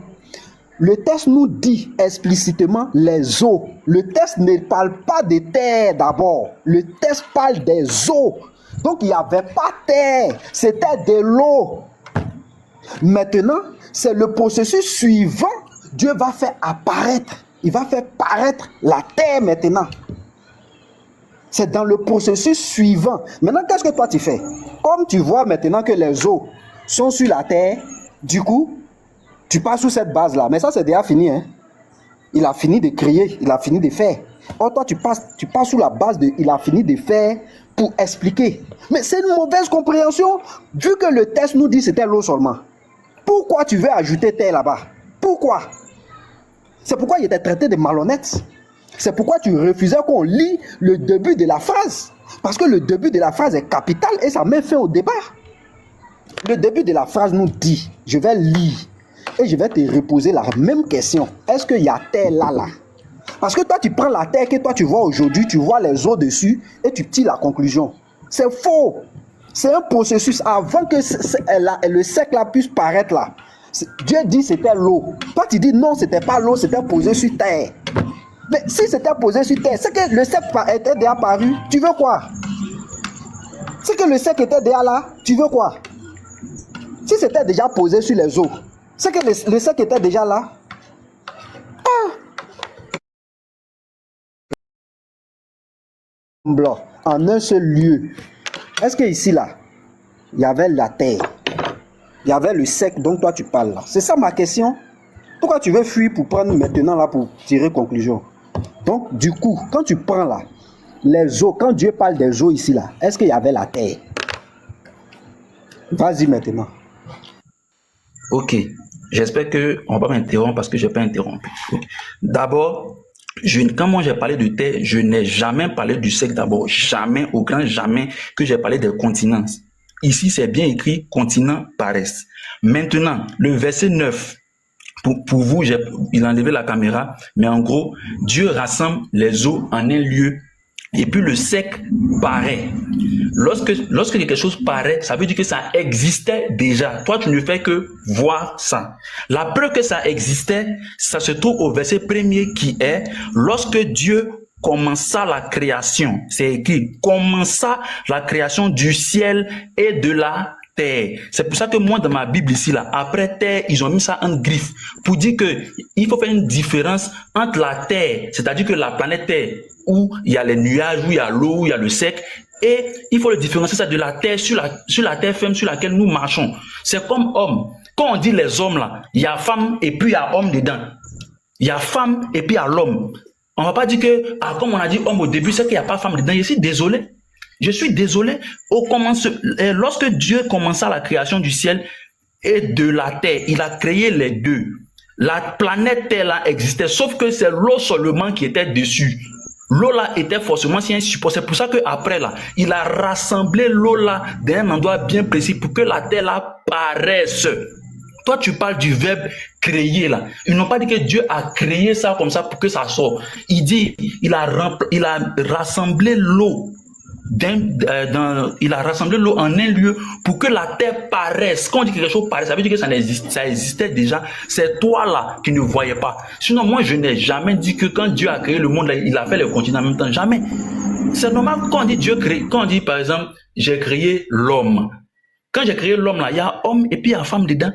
Le texte nous dit explicitement les eaux. Le texte ne parle pas de terre d'abord. Le texte parle des eaux. Donc il n'y avait pas terre, c'était de l'eau. Maintenant, c'est le processus suivant. Dieu va faire apparaître. Il va faire paraître la terre maintenant. C'est dans le processus suivant. Maintenant, qu'est-ce que toi tu fais? Comme tu vois maintenant que les eaux sont sur la terre, du coup, tu passes sous cette base-là. Mais ça, c'est déjà fini. Hein? Il a fini de créer, il a fini de faire. Or, toi, tu passes sous la base de il a fini de faire pour expliquer. Mais c'est une mauvaise compréhension, vu que le texte nous dit que c'était l'eau seulement. Pourquoi tu veux ajouter terre là-bas? Pourquoi? C'est pourquoi il était traité de malhonnête. C'est pourquoi tu refusais qu'on lit le début de la phrase. Parce que le début de la phrase est capital et ça met fin au débat. Le début de la phrase nous dit, je vais lire et je vais te reposer la même question. Est-ce qu'il y a terre là? Parce que toi, tu prends la terre que toi tu vois aujourd'hui, tu vois les eaux dessus et tu tires la conclusion. C'est faux. C'est un processus avant que le sec là puisse paraître là. Dieu dit c'était l'eau. Toi, tu dis non, c'était pas l'eau, c'était posé sur terre. Mais si c'était posé sur terre, c'est que le sec était déjà apparu. Tu veux quoi? C'est que le sec était déjà là. Tu veux quoi? Si c'était déjà posé sur les eaux, c'est que le sec était déjà là. Blanc, en un seul lieu. Est-ce que ici là, il y avait la terre? Il y avait le sec dont toi tu parles là. C'est ça ma question. Pourquoi tu veux fuir pour prendre maintenant là pour tirer conclusion? Donc du coup, quand tu prends là, les eaux, quand Dieu parle des eaux ici là, est-ce qu'il y avait la terre? Vas-y maintenant. Ok, j'espère qu'on ne va pas m'interrompre parce que je n'ai pas interrompu. D'abord, quand moi j'ai parlé de terre, je n'ai jamais parlé du sec d'abord. Jamais, au grand jamais que j'ai parlé des continents. Ici, c'est bien écrit continent paraissent. Maintenant, le verset 9, pour vous, il a enlevé la caméra, mais en gros, Dieu rassemble les eaux en un lieu et puis le sec paraît. Lorsque quelque chose paraît, ça veut dire que ça existait déjà. Toi, tu ne fais que voir ça. La preuve que ça existait, ça se trouve au verset 1er qui est lorsque Dieu commença la création. C'est écrit, commença la création du ciel et de la terre. C'est pour ça que moi, dans ma Bible ici, là, après terre, ils ont mis ça en griffe pour dire que il faut faire une différence entre la terre, c'est-à-dire que la planète Terre, où il y a les nuages, où il y a l'eau, où il y a le sec, et il faut le différencier ça de la terre sur la terre ferme sur laquelle nous marchons. C'est comme homme. Quand on dit les hommes là, il y a femme et puis il y a homme dedans. Il y a femme et puis il y a l'homme. On va pas dire que, comme on a dit homme au début, c'est qu'il n'y a pas femme dedans. Je suis désolé. Je suis désolé. Lorsque Dieu commença la création du ciel et de la terre, il a créé les deux. La planète Terre là existait, sauf que c'est l'eau seulement qui était dessus. L'eau là était forcément sur un support. C'est pour ça qu'après là, il a rassemblé l'eau là d'un endroit bien précis pour que la terre là paraisse. Toi, tu parles du verbe créer là. Ils n'ont pas dit que Dieu a créé ça comme ça pour que ça sorte. Il dit, il a rassemblé l'eau. Il a rassemblé l'eau en un lieu pour que la terre paraisse. Quand on dit que quelque chose paraît, ça veut dire que ça existait déjà. C'est toi là qui ne voyais pas. Sinon, moi, je n'ai jamais dit que quand Dieu a créé le monde, là, il a fait les continents en même temps. Jamais. C'est normal quand on dit Dieu crée. Quand on dit par exemple, j'ai créé l'homme. Quand j'ai créé l'homme là, il y a homme et puis il y a femme dedans.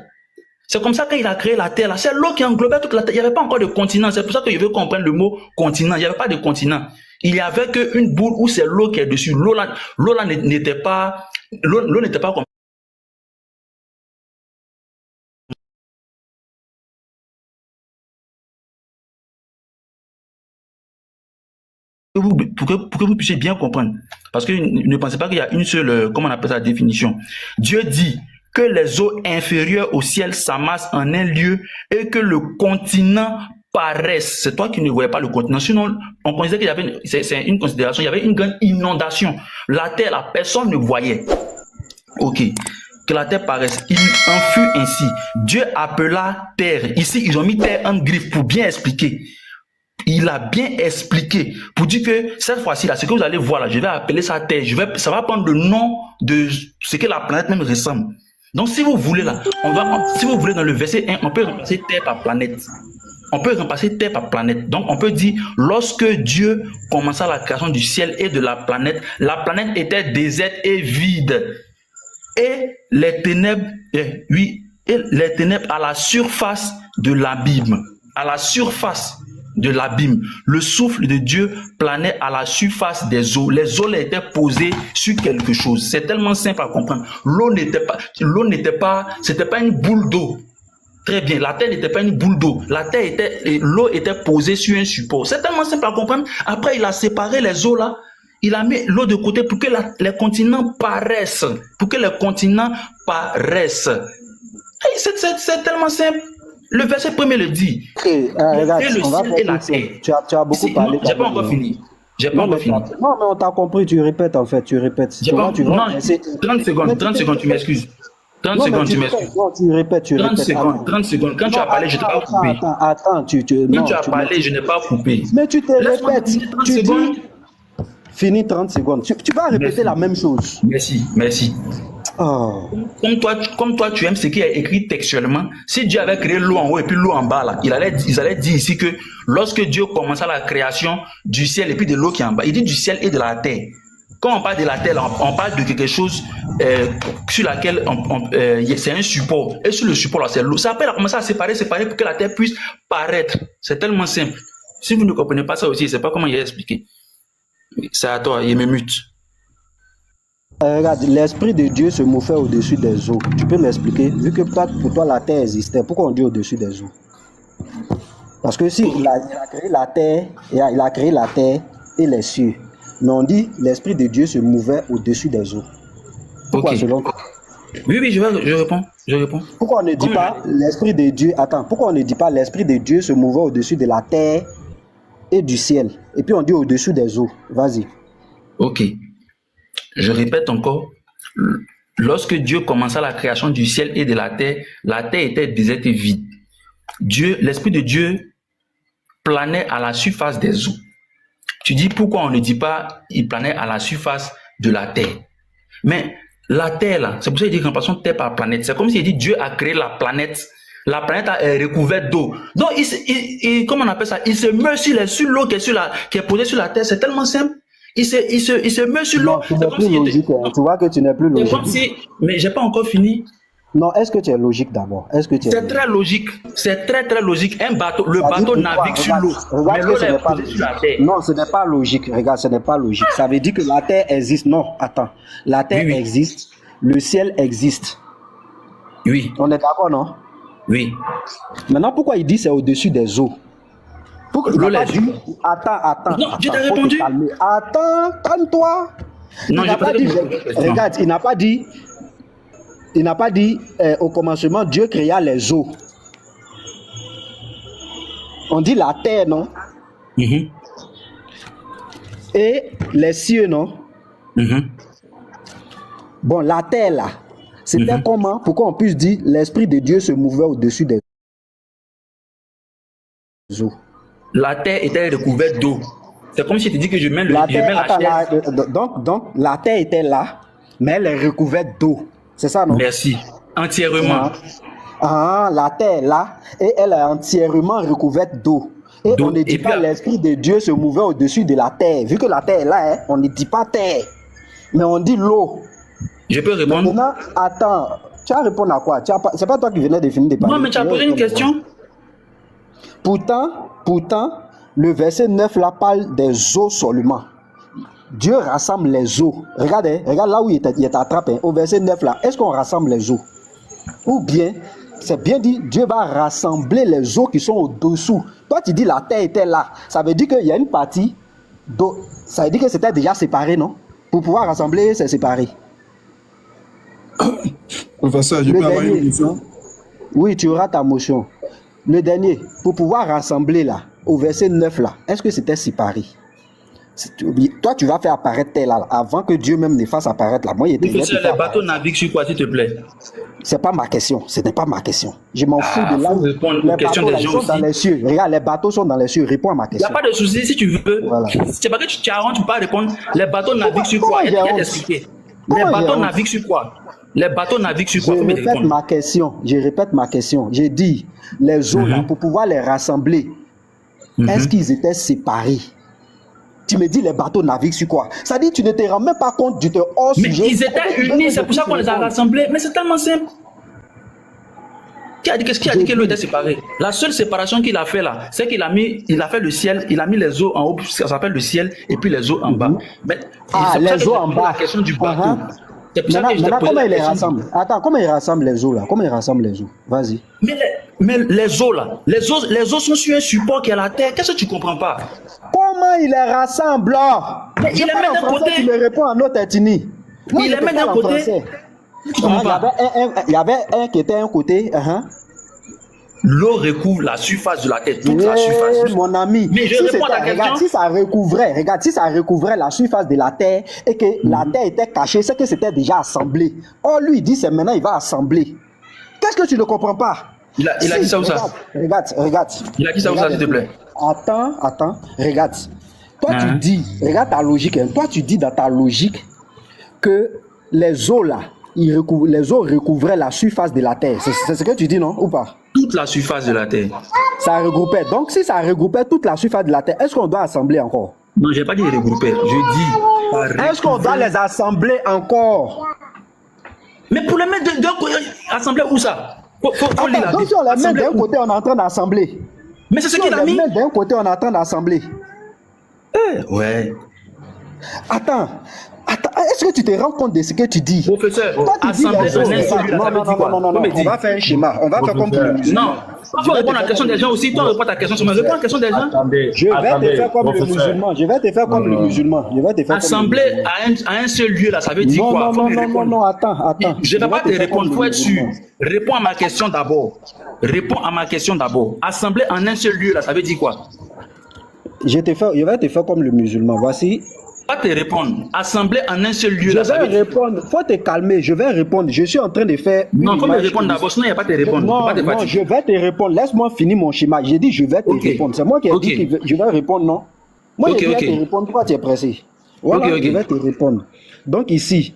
C'est comme ça qu'il a créé la terre là. C'est l'eau qui englobait toute la terre. Il n'y avait pas encore de continent. C'est pour ça que je veux comprendre le mot continent. Il n'y avait pas de continent. Il n'y avait qu'une boule où c'est l'eau qui est dessus. L'eau là n'était pas, l'eau n'était pas comme pour que vous puissiez bien comprendre. Parce que ne pensez pas qu'il y a une seule, comment on appelle ça, définition. Dieu dit que les eaux inférieures au ciel s'amassent en un lieu et que le continent paraisse. C'est toi qui ne voyais pas le continent. Sinon, on considère qu'il y avait, c'est une considération, il y avait une grande inondation. La terre, la personne ne voyait. Ok. Que la terre paraisse. Il en fut ainsi. Dieu appela terre. Ici, ils ont mis terre en griffe pour bien expliquer. Il a bien expliqué pour dire que cette fois-ci, là, ce que vous allez voir là, je vais appeler ça terre. Ça va prendre le nom de ce que la planète même ressemble. Donc, si vous voulez là, si vous voulez dans le verset 1, on peut remplacer terre par planète. On peut remplacer terre par planète. Donc, on peut dire, lorsque Dieu commença la création du ciel et de la planète était déserte et vide. Et les ténèbres, les ténèbres à la surface de l'abîme. À la surface de l'abîme. Le souffle de Dieu planait à la surface des eaux. Les eaux étaient posées sur quelque chose. C'est tellement simple à comprendre. L'eau n'était pas, c'était pas une boule d'eau. Très bien. La terre n'était pas une boule d'eau. L'eau était posée sur un support. C'est tellement simple à comprendre. Après, il a séparé les eaux là. Il a mis l'eau de côté pour que les continents paraissent. Pour que les continents paraissent. C'est tellement simple. Le verset premier le dit. Regarde, le on va ciel et la faire terre. tu as beaucoup parlé. J'ai pas encore fini. J'ai pas encore fini. Non, mais on t'a compris, tu répètes en fait, tu répètes. Non, 30 secondes, tu m'excuses. 30 secondes, tu m'excuses. Non, tu répètes. 30 secondes. Quand tu as parlé, je n'ai pas coupé. Attends, Quand tu as parlé, je n'ai pas coupé. Mais tu te répètes. 30 Tu secondes. dis. Finis 30 secondes. Tu vas répéter la même chose. Merci. Oh. Comme toi, tu aimes ce qui est écrit textuellement. Si Dieu avait créé l'eau en haut et puis l'eau en bas, là, ils allaient dire ici que lorsque Dieu commença la création du ciel et puis de l'eau qui est en bas, il dit du ciel et de la terre. Quand on parle de la terre, là, on parle de quelque chose sur laquelle c'est un support. Et sur le support, là, c'est l'eau. Ça après, a commencé à séparer pour que la terre puisse paraître. C'est tellement simple. Si vous ne comprenez pas ça aussi, je ne sais pas comment il a expliqué. C'est à toi, il me mute. Regarde, l'Esprit de Dieu se mouvait au-dessus des eaux. Tu peux m'expliquer? Vu que pour toi, la terre existait, pourquoi on dit au-dessus des eaux? Parce que si il a créé la terre, il a créé la terre et les cieux. Mais on dit l'Esprit de Dieu se mouvait au-dessus des eaux. Pourquoi selon toi? Oui, je réponds. Pourquoi on ne dit pas l'Esprit de Dieu? Attends, pourquoi on ne dit pas l'Esprit de Dieu se mouvait au-dessus de la terre et du ciel? Et puis on dit au-dessus des eaux. Vas-y. Ok. Je répète encore. Lorsque Dieu commença la création du ciel et de la terre était déserte et vide. L'Esprit de Dieu planait à la surface des eaux. Tu dis pourquoi on ne dit pas il planait à la surface de la terre? Mais la terre là, c'est pour ça qu'il dit remplaçons terre par planète. C'est comme s'il dit Dieu a créé la planète. La planète est recouverte d'eau. Donc, comment on appelle ça? Il se meurt sur l'eau qui est posée sur la terre. C'est tellement simple. Il se meurt sur l'eau. Tu n'es plus logique. Tu vois que tu n'es plus logique. C'est comme si, mais j'ai pas encore fini. Non, est-ce que tu es logique d'abord? C'est très logique. C'est très très logique. Le bateau navigue sur l'eau. Mais l'eau est posée sur la terre. Non, ce n'est pas logique. Regarde, ce n'est pas logique. Ça veut dire que la terre existe. Non, attends. La terre existe. Le ciel existe. Oui. On est d'accord, non? Oui. Maintenant, pourquoi il dit c'est au-dessus des eaux? Pourquoi il n'a pas dit... Attends. Non, je t'ai répondu. Attends, calme-toi. Non, je pas dit. Regarde, il n'a pas dit... Il n'a pas dit au commencement Dieu créa les eaux. On dit la terre, non? Et les cieux, non? Bon, la terre là, c'était comment? Pourquoi on puisse dire l'Esprit de Dieu se mouvait au-dessus des eaux? La terre était recouverte d'eau. C'est comme si tu dis que je mets la chaise. Donc, la terre était là, mais elle est recouverte d'eau. C'est ça, non? Merci. Entièrement. La terre là, et elle est entièrement recouverte d'eau. Et on ne dit pas l'Esprit de Dieu se mouvait au-dessus de la terre. Vu que la terre est là, hein, on ne dit pas terre, mais on dit l'eau. Je peux répondre? Maintenant, attends, tu vas répondre à quoi? C'est pas toi qui venais de finir de parler. Non, mais tu as posé une question. Pourtant, le verset 9 là parle des eaux seulement. Dieu rassemble les eaux. Regarde là où il t'attrape. Au verset 9 là, est-ce qu'on rassemble les eaux? Ou bien, c'est bien dit, Dieu va rassembler les eaux qui sont au-dessous. Toi, tu dis la terre était là. Ça veut dire qu'il y a une partie d'eau. Ça veut dire que c'était déjà séparé, non? Pour pouvoir rassembler, c'est séparé. Professeur, je peux avoir une question? Oui, tu auras ta motion. Le dernier, pour pouvoir rassembler là, au verset 9 là, est-ce que c'était séparé? Toi, tu vas faire apparaître tel là, avant que Dieu même ne fasse apparaître là. Moi, Les bateaux naviguent sur quoi, s'il te plaît? C'est pas ma question. Ce n'est pas ma question. Je m'en fous de là. Les bateaux sont dans les cieux. Regarde, les bateaux sont dans les cieux. Réponds à ma question. Il n'y a pas de souci si tu veux. Voilà. C'est pas que tu t'arranges, tu peux pas répondre. Les bateaux naviguent sur quoi? Il y a t'expliquer. Les bateaux naviguent sur quoi? Les bateaux naviguent sur quoi? Je répète ma question. J'ai dit, les eaux là, pour pouvoir les rassembler, est-ce qu'ils étaient séparés? Tu me dis les bateaux naviguent sur quoi? Ça dit tu ne te rends même pas compte du hors sujet. Mais ils étaient unis, c'est pour ça qu'on les a rassemblés. Mais c'est tellement simple. Qu'est-ce qui a dit que l'eau était séparée? La seule séparation qu'il a fait là, c'est qu'il a fait le ciel, il a mis les eaux en haut, ça s'appelle le ciel, et puis les eaux en bas. Mais les eaux en bas. La question du bateau. C'est pour ça que je Maintenant, te pose comment la il les question. rassemble? Attends, comment il rassemble les eaux là? Comment il rassemble les eaux? Vas-y. Mais les eaux là, les eaux sont sur un support qui est la terre. Qu'est-ce que tu comprends pas? Comment il les rassemble là? Mais il les met d'un côté. Tu me réponds en autre ethnie. Moi, Il je les te met d'un parle en côté. français. Tu comprends pas? Il y avait un qui était un côté. L'eau recouvre la surface de la terre, toute la Eh, surface. mon ami, Mais je réponds à ta question. regarde, si ça recouvrait la surface de la terre et que la terre était cachée, c'est que c'était déjà assemblé. Or, lui, il dit c'est maintenant, il va assembler. Qu'est-ce que tu ne comprends pas? Il a dit ça où ça? Regarde. Il a dit ça où ça, s'il te plaît? Attends, regarde. Toi, tu Hein? dis, regarde ta logique, hein. Toi, tu dis dans ta logique que les eaux là, les eaux recouvraient la surface de la terre. C'est ce que tu dis, non? Ou pas? Toute la surface de la terre. Ça regroupait. Donc, si ça regroupait toute la surface de la terre, est-ce qu'on doit assembler encore? Non, j'ai pas dit regrouper. Je dis. Est-ce qu'on doit les assembler encore? Mais pour les mettre d'un côté, assembler où ça? Faut lire la Donc, si on les met assembler d'un où? côté, on est en train d'assembler. Mais c'est ce Si qu'il on a les mis. met d'un côté, on est en train d'assembler. Ouais. Attends, est-ce que tu te rends compte de ce que tu dis? Professeur, Toi, tu dis assembler les en eaux, un seul lieu, non, ça veut dire quoi? on va faire un schéma. On va faire comme pour le musulman. Non, il faut répondre à la question des gens aussi. Toi, réponds à ta question. Réponds à la question des gens. Attendez, Je vais te attendez, faire comme le professeur. musulman. Je vais te faire comme le musulman. Je vais te faire comme le Assembler musulman. à un seul lieu, là, ça veut dire quoi? Faut me répondre. Non, attends. Je ne vais pas te faire répondre, comme faut le être sûr. musulman. Réponds à ma question d'abord. Réponds à ma question d'abord. Assembler en un seul lieu, là, ça veut dire quoi? Je vais te faire comme le musulman. Voici. Pas te répondre. Assembler en un seul lieu, Je là, ça vais veut dire. répondre. Faut te calmer. Je vais répondre. Je suis en train de faire. Non, une faut me image. répondre d'abord, sinon il n'y a pas de répondre. Faut pas te Non, fatiguer. je vais te répondre. Laisse-moi finir mon schéma. J'ai dit je vais te Ok. répondre. C'est moi qui ai Ok. dit que je vais répondre, non? Moi, Ok, je viens ok. te répondre. Pourquoi tu es pressé? Voilà, Ok. je vais te répondre. Donc ici,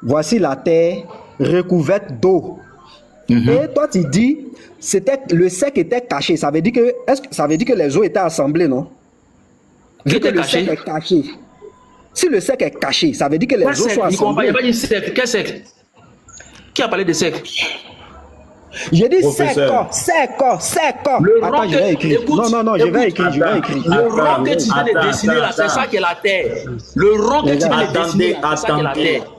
voici la terre recouverte d'eau. Et toi, tu dis, le sec était caché. Ça veut dire que les eaux étaient assemblées, non? Qui Vu que était le sec caché? est caché. Si le sec est caché, ça veut dire que les Quel eaux sec? sont Il comprend pas. Il assemblées. n'y a pas dit sec. Quel sec? Qui a parlé de sec? J'ai dit Professeur. sec. Le Attends, roc, je vais écrire. écoute, Non, je vais écoute. écrire. Le rond que tu viens de Attends, dessiner là, c'est attends. ça qui est la terre. Le rond que tu viens de Attendez, dessiner là, c'est ça qui est la attendez. terre.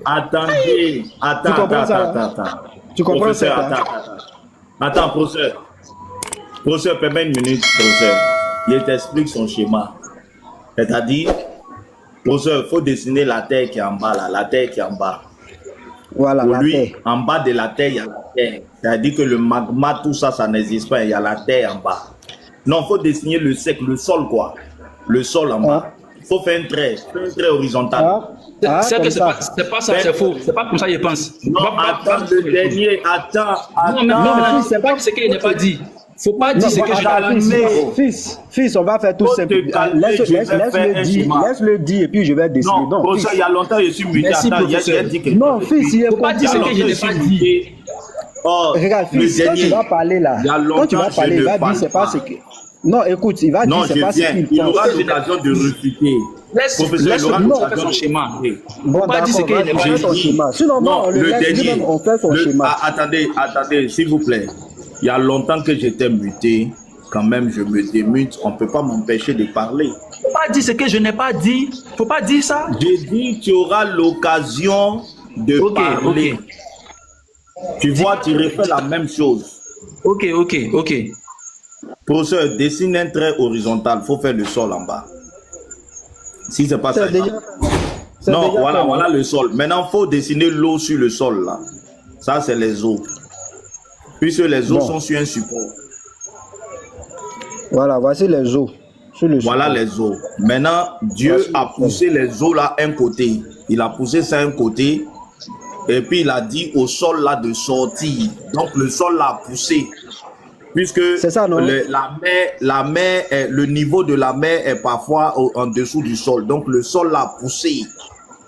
Attendez, Tu comprends ça, attends. Tu comprends Professeur, ça, hein? attends, professeur. Professeur, permets une minute, professeur. Il t'explique son schéma. C'est-à-dire, professeur, il faut dessiner la terre qui est en bas, là, la terre qui est en bas. Voilà, Pour la lui, terre. en bas de la terre, il y a la terre. C'est-à-dire que le magma, tout ça, ça n'existe pas. Il y a la terre en bas. Non, il faut dessiner le sec, le sol, quoi. Le sol en bas. Il faut faire un trait horizontal. C'est que comme c'est ça. pas ça, c'est faux. C'est pas comme ça qu'il pense. Non, attends, le dernier, attends. Non, mais Non, c'est pas ce qu'il n'est pas dit. Faut pas dire ce que je Attends, n'ai pas dit. fils, on va faire tout Faut simple. te calmer, je vais faire un schéma. Laisse-le dire et puis je vais décider. Non, Non, professeur, fils. il y a longtemps, je suis muté. Merci, Attends, il y a professeur. dit que... Non, fils, il est Faut pas dire ce que je n'ai pas dit. Oh, Regarde, le fils, quand dernier, tu vas parler là, il y a quand tu vas longtemps, parler, je il va ne dire parle c'est pas pas. ce que. Non, écoute, il va Non, dire c'est je pas ce viens. qu'il Il pense. aura l'occasion de refuter. Laisse Professeur, il aura le l'occasion faire son de schéma. refuter. Bon, Faut pas dire ce d'accord, qu'il n'est on pas fait son dit. schéma. Sinon, Non, on le le laisse dernier. lui-même, on fait son schéma. Attendez, s'il vous plaît. Il y a longtemps que j'étais muté. Quand même, je me démute. On ne peut pas m'empêcher de parler. Faut pas dire ce que je n'ai pas dit. Faut pas dire ça. J'ai dit que tu auras l'occasion de Ok, parler. Tu vois, tu refais la même chose. Ok. Professeur, dessine un trait horizontal. Il faut faire le sol en bas. Si c'est pas ça. C'est déjà. c'est Non, déjà fait, voilà le sol. Maintenant, il faut dessiner l'eau sur le sol là. Ça, c'est les eaux. Puisque les eaux Bon. sont sur un support. Voilà, voici les eaux. Sur le Voilà support. les eaux. Maintenant, Dieu a poussé les eaux là un côté. Il a poussé ça un côté. Et puis il a dit au sol là de sortir. Donc le sol l'a poussé. Puisque C'est ça, non? la mer, le niveau de la mer est parfois en dessous du sol. Donc le sol l'a poussé.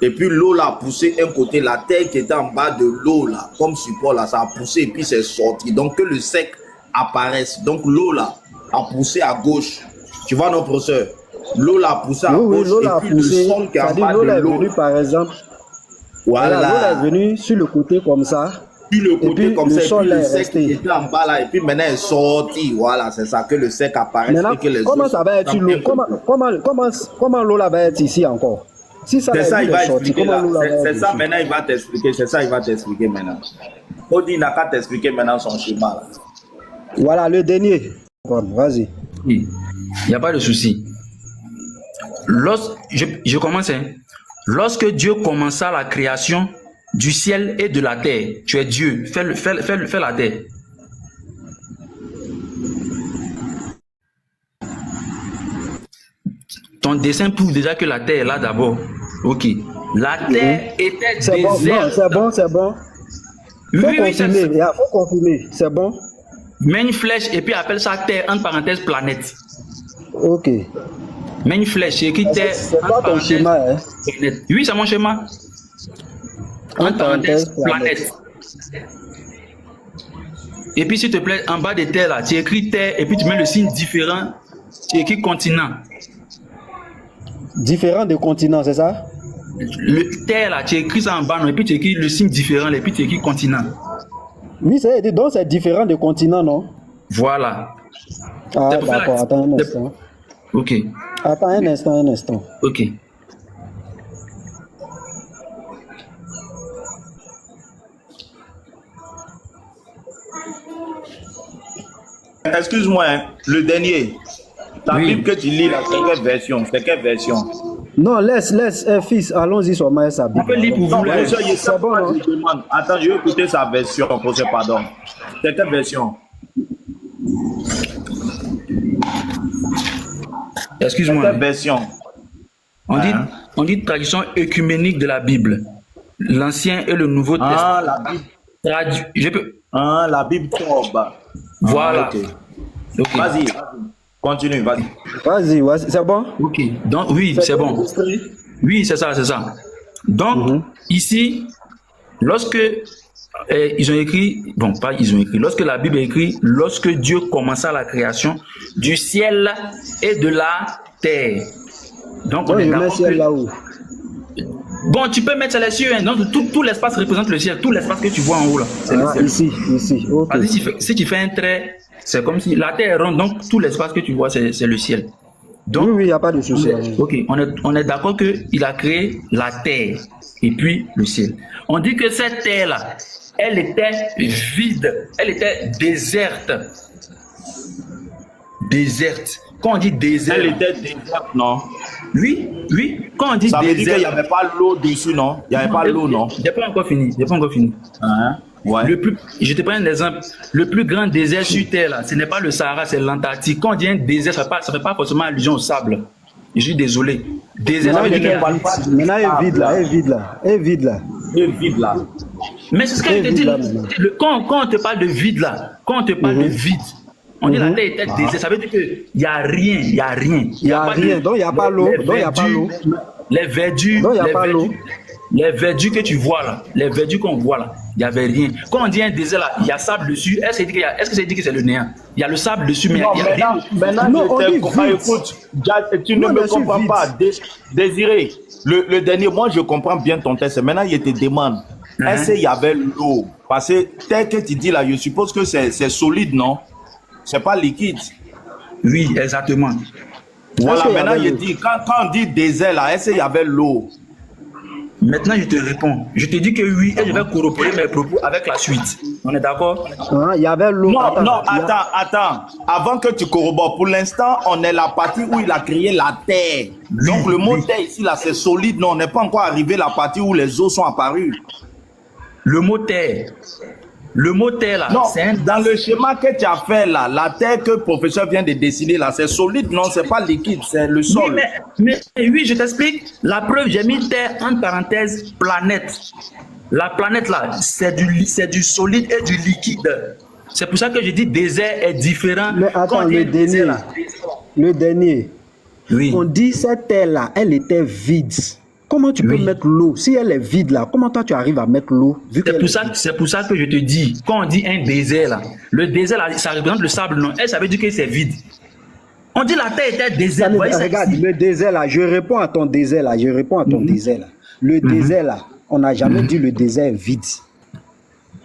Et puis l'eau l'a poussé un côté. La terre qui était en bas de l'eau là, comme support là, ça a poussé et puis c'est sorti. Donc que le sec apparaisse. Donc l'eau là a poussé à gauche. Tu vois, non, professeur? L'eau l'a poussé à Oui, gauche. l'eau Et l'a puis poussé. le sol qui est en C'est-à-dire, bas l'eau de est l'eau. venue, par exemple. Voilà, l'eau Voilà. est venue sur le côté comme ça. Puis le côté puis, comme le ça, et sol puis le est sec resté. qui était en bas là, et puis maintenant est sorti. Voilà, c'est ça, que le sec apparaît. Maintenant, et que les comment eaux ça va être sont l'eau? un peu- Comment l'eau là va être ici encore? Si ça, C'est ça, il va expliquer comment là. l'eau là C'est ça, maintenant, il va t'expliquer. C'est ça, il va t'expliquer maintenant. Odi n'a qu'à t'expliquer maintenant son schéma là. Voilà, le dernier. Vas-y. Oui, il n'y a pas de souci. Je commence. Hein. Lorsque Dieu commença la création du ciel et de la terre, tu es Dieu, fais la terre. Ton dessin prouve déjà que la terre est là d'abord. Ok. La terre était déserte. C'est bon. Oui, Faut confirmer. C'est bon. Mets une flèche et puis appelle ça terre, entre parenthèses, planète. Ok. Mets une flèche, c'est écrit terre, C'est pas ton schéma, hein? planète. Oui, c'est mon schéma. Entre parenthèses, planète. Et puis, s'il te plaît, en bas de terre, là, tu écris terre et puis tu mets le signe différent, tu écris continent. Différent de continent, c'est ça? Le terre, là, tu écris ça en bas, non, et puis tu écris le signe différent et puis tu écris continent. Oui, donc c'est différent de continent, non? Voilà. Ah, d'accord, attends un instant. Ok. Attends un instant. Ok. Excuse-moi, hein, le dernier. Ta Oui. Bible que tu lis là, c'est quelle version? Non, laisse, fils, allons-y sur sa Bible. On peut lire pour vous, Non, là. monsieur, il C'est bon, non? je demande. Attends, je vais écouter sa version, pour ce pardon. C'est quelle version? Excuse-moi. Quelle version? On dit traduction œcuménique de la Bible. L'Ancien et le Nouveau Testament. Ah, la Bible. Je peux. Ah, la Bible tombe. Voilà. Ah, ok. Ok. Vas-y. Continue, vas-y. Vas-y, c'est bon? Ok. Donc, oui, c'est bon. Oui, c'est ça. Donc, ici, lorsque ils ont écrit, lorsque la Bible écrit, lorsque Dieu commença la création du ciel et de la terre. Donc, on est je mets d'accord ciel que- là-haut. Bon, tu peux mettre les cieux, hein. Donc tout l'espace représente le ciel, tout l'espace que tu vois en haut là. C'est le ciel. Ici. Ok. Vas-y, si tu fais un trait, c'est comme si la terre est ronde, donc tout l'espace que tu vois, c'est le ciel. Donc, Oui, il n'y a pas de souci. ok, on est d'accord qu'il a créé la terre et puis le ciel. On dit que cette terre-là, elle était vide, elle était déserte. Déserte. Quand on dit désert, Elle était déserte, non? oui, quand on dit Ça veut dire désert, qu'il n'y avait pas l'eau dessus, non? Il n'y avait pas l'eau, non? J'ai pas encore fini. Hein? Ouais. Je te prends un exemple. Le plus grand désert sur Terre, là, ce n'est pas le Sahara, c'est l'Antarctique. Quand on dit un désert, ça ne fait pas forcément allusion au sable. Je suis désolé. Désert, ça veut dire qu'il y a- Maintenant, elle est vide là. Il est vide là. Mais c'est ce que je te vide dis. là, maintenant. Quand on te parle de vide, là, quand on te parle de vide, on dit la Terre était désert, ça veut dire qu'il n'y a rien, il n'y a rien. Il n'y a rien, donc il n'y a pas l'eau. Les verdures, Donc, il n'y a pas l'eau. les verdures que tu vois là, les verdures qu'on voit là, il n'y avait rien. Quand on dit un désert là, il y a sable dessus, est-ce que ça dit que c'est le néant? Il y a le sable dessus, mais il n'y a rien. Maintenant, Non, on dit écoute, tu ne Non, me mais c'est comprends vide. pas. Désiré, le dernier, moi je comprends bien ton texte. Maintenant, il te demande, est-ce qu'il y avait l'eau? Parce que tel que tu dis là, je suppose que c'est solide, non? C'est pas liquide. Oui, exactement. Voilà, qu'il y maintenant, avait il l'eau? dit, quand on dit désert là, est-ce qu'il y avait l'eau? Maintenant, je te réponds. Je te dis que oui, et je vais corroborer mes propos avec la suite. On est d'accord? Il y avait l'eau. Non, attends. Avant que tu corrobores, pour l'instant, on est la partie où il a créé la terre. Donc le mot terre ici, là, c'est solide. Non, on n'est pas encore arrivé à la partie où les eaux sont apparues. Le mot terre. Le mot terre là, Non, c'est un... dans le schéma que tu as fait là, la terre que le professeur vient de dessiner là, c'est solide, non, c'est pas liquide, c'est le Oui, sol. mais oui, je t'explique. La preuve, j'ai mis terre entre parenthèses planète. La planète là, c'est du solide et du liquide. C'est pour ça que je dis désert est différent. Mais Quand attends, on dit le dernier. Oui. On dit cette terre-là, elle était vide. Comment tu peux mettre l'eau? Si elle est vide là, comment toi tu arrives à mettre l'eau? C'est pour ça que je te dis, quand on dit un désert là, le désert là, ça représente le sable, non? Et ça veut dire que c'est vide. On dit la terre était désert. Vous voyez ça Regarde, ici? le désert là, je réponds à ton désert là, désert là. Le désert là, on n'a jamais dit le désert est vide.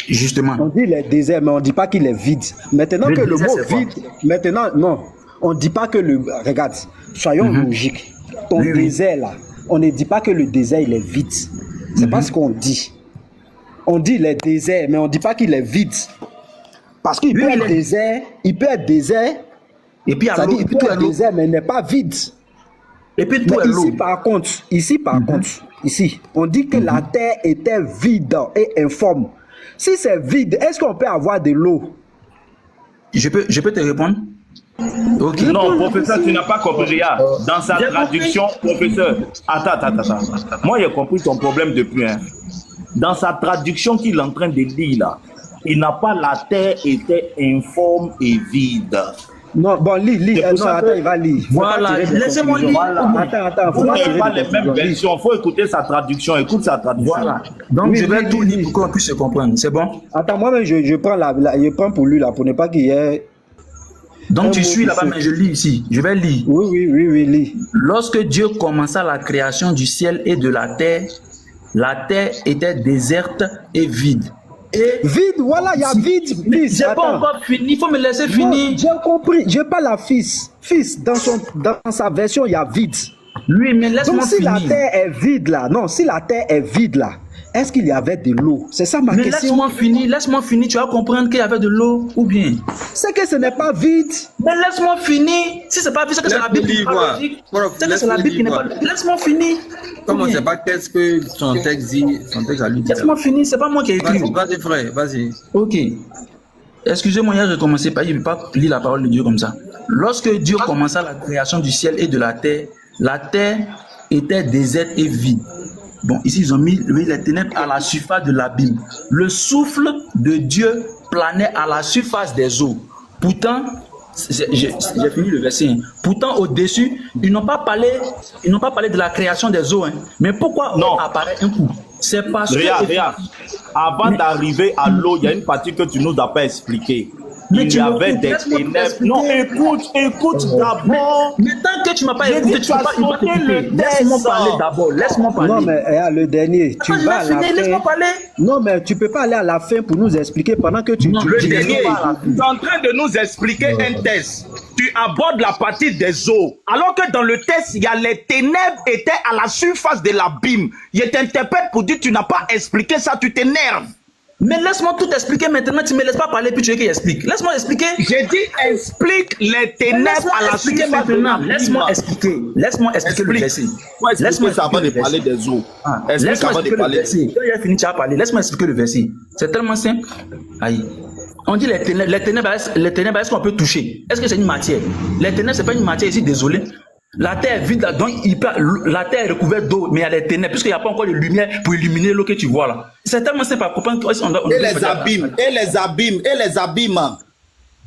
Justement. On dit le désert, mais on ne dit pas qu'il est vide. Maintenant que le désert, mot c'est quoi? vide, maintenant, non, on ne dit pas que le... Regarde, soyons logiques. Ton Oui. désert là, on ne dit pas que le désert il est vide. C'est pas ce qu'on dit. On dit le désert, mais on ne dit pas qu'il est vide. Parce qu'il peut être désert, et puis il peut être désert, mais il n'est pas vide. Et puis tout est l'eau. Ici par contre, on dit que la terre était vide et informe. Si c'est vide, est-ce qu'on peut avoir de l'eau? Je peux te répondre? Ok. Non, professeur, tu n'as pas compris. Dans sa traduction, professeur, attends. Moi, j'ai compris ton problème depuis. Dans sa traduction qu'il est en train de lire là, il n'a pas la terre était informe et vide. Non, bon, lis. Non, attends, il va lire. Voilà, laissez-moi lire. Attends, vous n'avez pas les mêmes versions. Il faut écouter sa traduction. Écoute sa traduction. Voilà. Donc, je vais tout lire pour qu'on puisse se comprendre. C'est bon? Attends, moi-même, je prends pour lui là, pour ne pas qu'il y ait. Donc, tu suis là-bas, mais je lis ici. Je vais lire. Oui, lis. Lorsque Dieu commença la création du ciel et de la terre était déserte et vide. Et vide, voilà, il y a vide. J'ai pas encore fini, il faut me laisser finir. J'ai compris, je parle à fils. Fils, dans sa version, il y a vide. Oui, mais laisse-moi finir. Donc si la terre est vide là, si la terre est vide là, est-ce qu'il y avait de l'eau? C'est ça ma question. Laisse-moi finir, tu vas comprendre qu'il y avait de l'eau ou bien. C'est que ce n'est pas vide. Mais laisse-moi finir. Si c'est pas vide, c'est que c'est la Bible qui n'est pas logique. C'est que c'est la Bible qui n'est pas logique. Laisse-moi finir. Comment c'est pas qu'est-ce que son texte dit, son texte a lu. Laisse-moi finir, c'est pas moi qui ai écrit. Vas-y frère, vas-y. Ok. Excusez-moi, hier j'ai commencé par, je ne peux pas lire la parole de Dieu comme ça. Lorsque Dieu commença la création du ciel et de la terre était déserte et vide. Bon, ici ils ont mis les ténèbres à la surface de l'abîme. Le souffle de Dieu planait à la surface des eaux. Pourtant, j'ai fini le verset. Pourtant, au-dessus, ils n'ont pas parlé de la création des eaux. Mais pourquoi on apparaît un coup? C'est parce que... Regarde. Avant d'arriver à l'eau, il y a une partie que tu nous as pas expliquée. Il y avait des ténèbres. Non, écoute d'abord. Mais tant que tu m'as pas écouté, tu ne peux pas écouter. Laisse-moi parler d'abord. Laisse-moi parler. Non, mais le dernier, tu vas à la fin. Laisse-moi parler. Non, mais tu ne peux pas aller à la fin pour nous expliquer pendant que tu... Le dernier, tu es en train de nous expliquer un test. Tu abordes la partie des eaux. Alors que dans le test, il y a les ténèbres étaient à la surface de l'abîme. Je t'interpelle pour dire que tu n'as pas expliqué ça, tu t'énerves. Mais laisse-moi tout expliquer maintenant, tu ne me laisses pas parler puis tu veux qu'il explique. Laisse-moi expliquer. J'ai dit explique les ténèbres à la surface maintenant. Laisse-moi expliquer. Laisse-moi expliquer le verset. Laisse-moi avant de parler des eaux. Laisse-moi expliquer le verset. Quand il a fini, tu as parlé. Laisse-moi expliquer le verset. C'est tellement simple. Aïe. On dit les ténèbres, est-ce qu'on peut toucher? Est-ce que c'est une matière? Les ténèbres, ce n'est pas une matière ici, désolé. La terre est vide, donc la terre est recouverte d'eau, mais il y a des ténèbres, puisqu'il n'y a pas encore de lumière pour illuminer l'eau que tu vois là. C'est tellement simple à comprendre. Et les abîmes.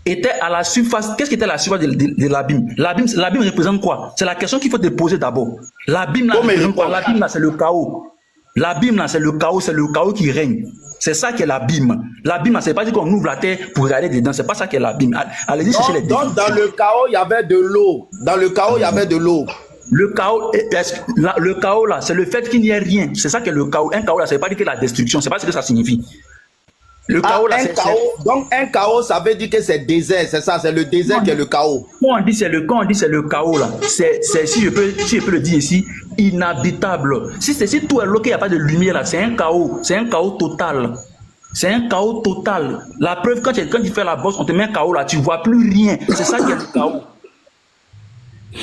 Était à la surface. Qu'est-ce qui était à la surface de l'abîme? L'abîme représente quoi? C'est la question qu'il faut te poser d'abord. L'abîme là, représente quoi? L'abîme là, c'est le chaos. L'abîme là, c'est le chaos qui règne. C'est ça qui est l'abîme. L'abîme, c'est pas dire qu'on ouvre la terre pour regarder dedans. C'est pas ça qui est l'abîme. Allez-y chercher les donc dans le chaos, il y avait de l'eau. Le chaos là, c'est le fait qu'il n'y ait rien. C'est ça qui est le chaos. Un chaos là, ça veut pas dire que la destruction. C'est pas ce que ça signifie. Le chaos là, donc un chaos, ça veut dire que c'est désert. C'est ça, c'est le désert qui est le chaos. Quand on dit c'est le chaos là, c'est si je peux le dire ici, inhabitable. Si tout est loqué, il n'y a pas de lumière là, c'est un chaos total. C'est un chaos total. La preuve, quand tu fais la bosse, on te met un chaos là, tu ne vois plus rien. C'est ça qui est le chaos.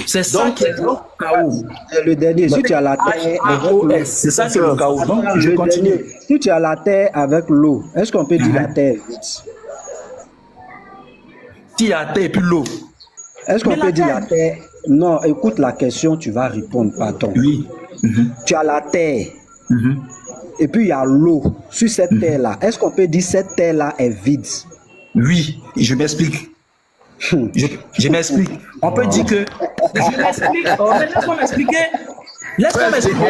C'est ça qui est le chaos. Le dernier, si tu as la terre avec l'eau, c'est ça qui est le chaos. Donc, je continue. Si tu as la terre avec l'eau, est-ce qu'on peut dire la terre est vide? Si la terre et puis l'eau. Est-ce qu'on peut dire la terre? Non, écoute la question, tu vas répondre, pardon. Oui. Tu as la terre. Et puis il y a l'eau sur cette terre-là. Est-ce qu'on peut dire cette terre-là est vide? Oui, je m'explique. Je m'explique. On peut dire que... Je m'explique. Mais laisse-moi m'expliquer. Laisse-moi m'expliquer.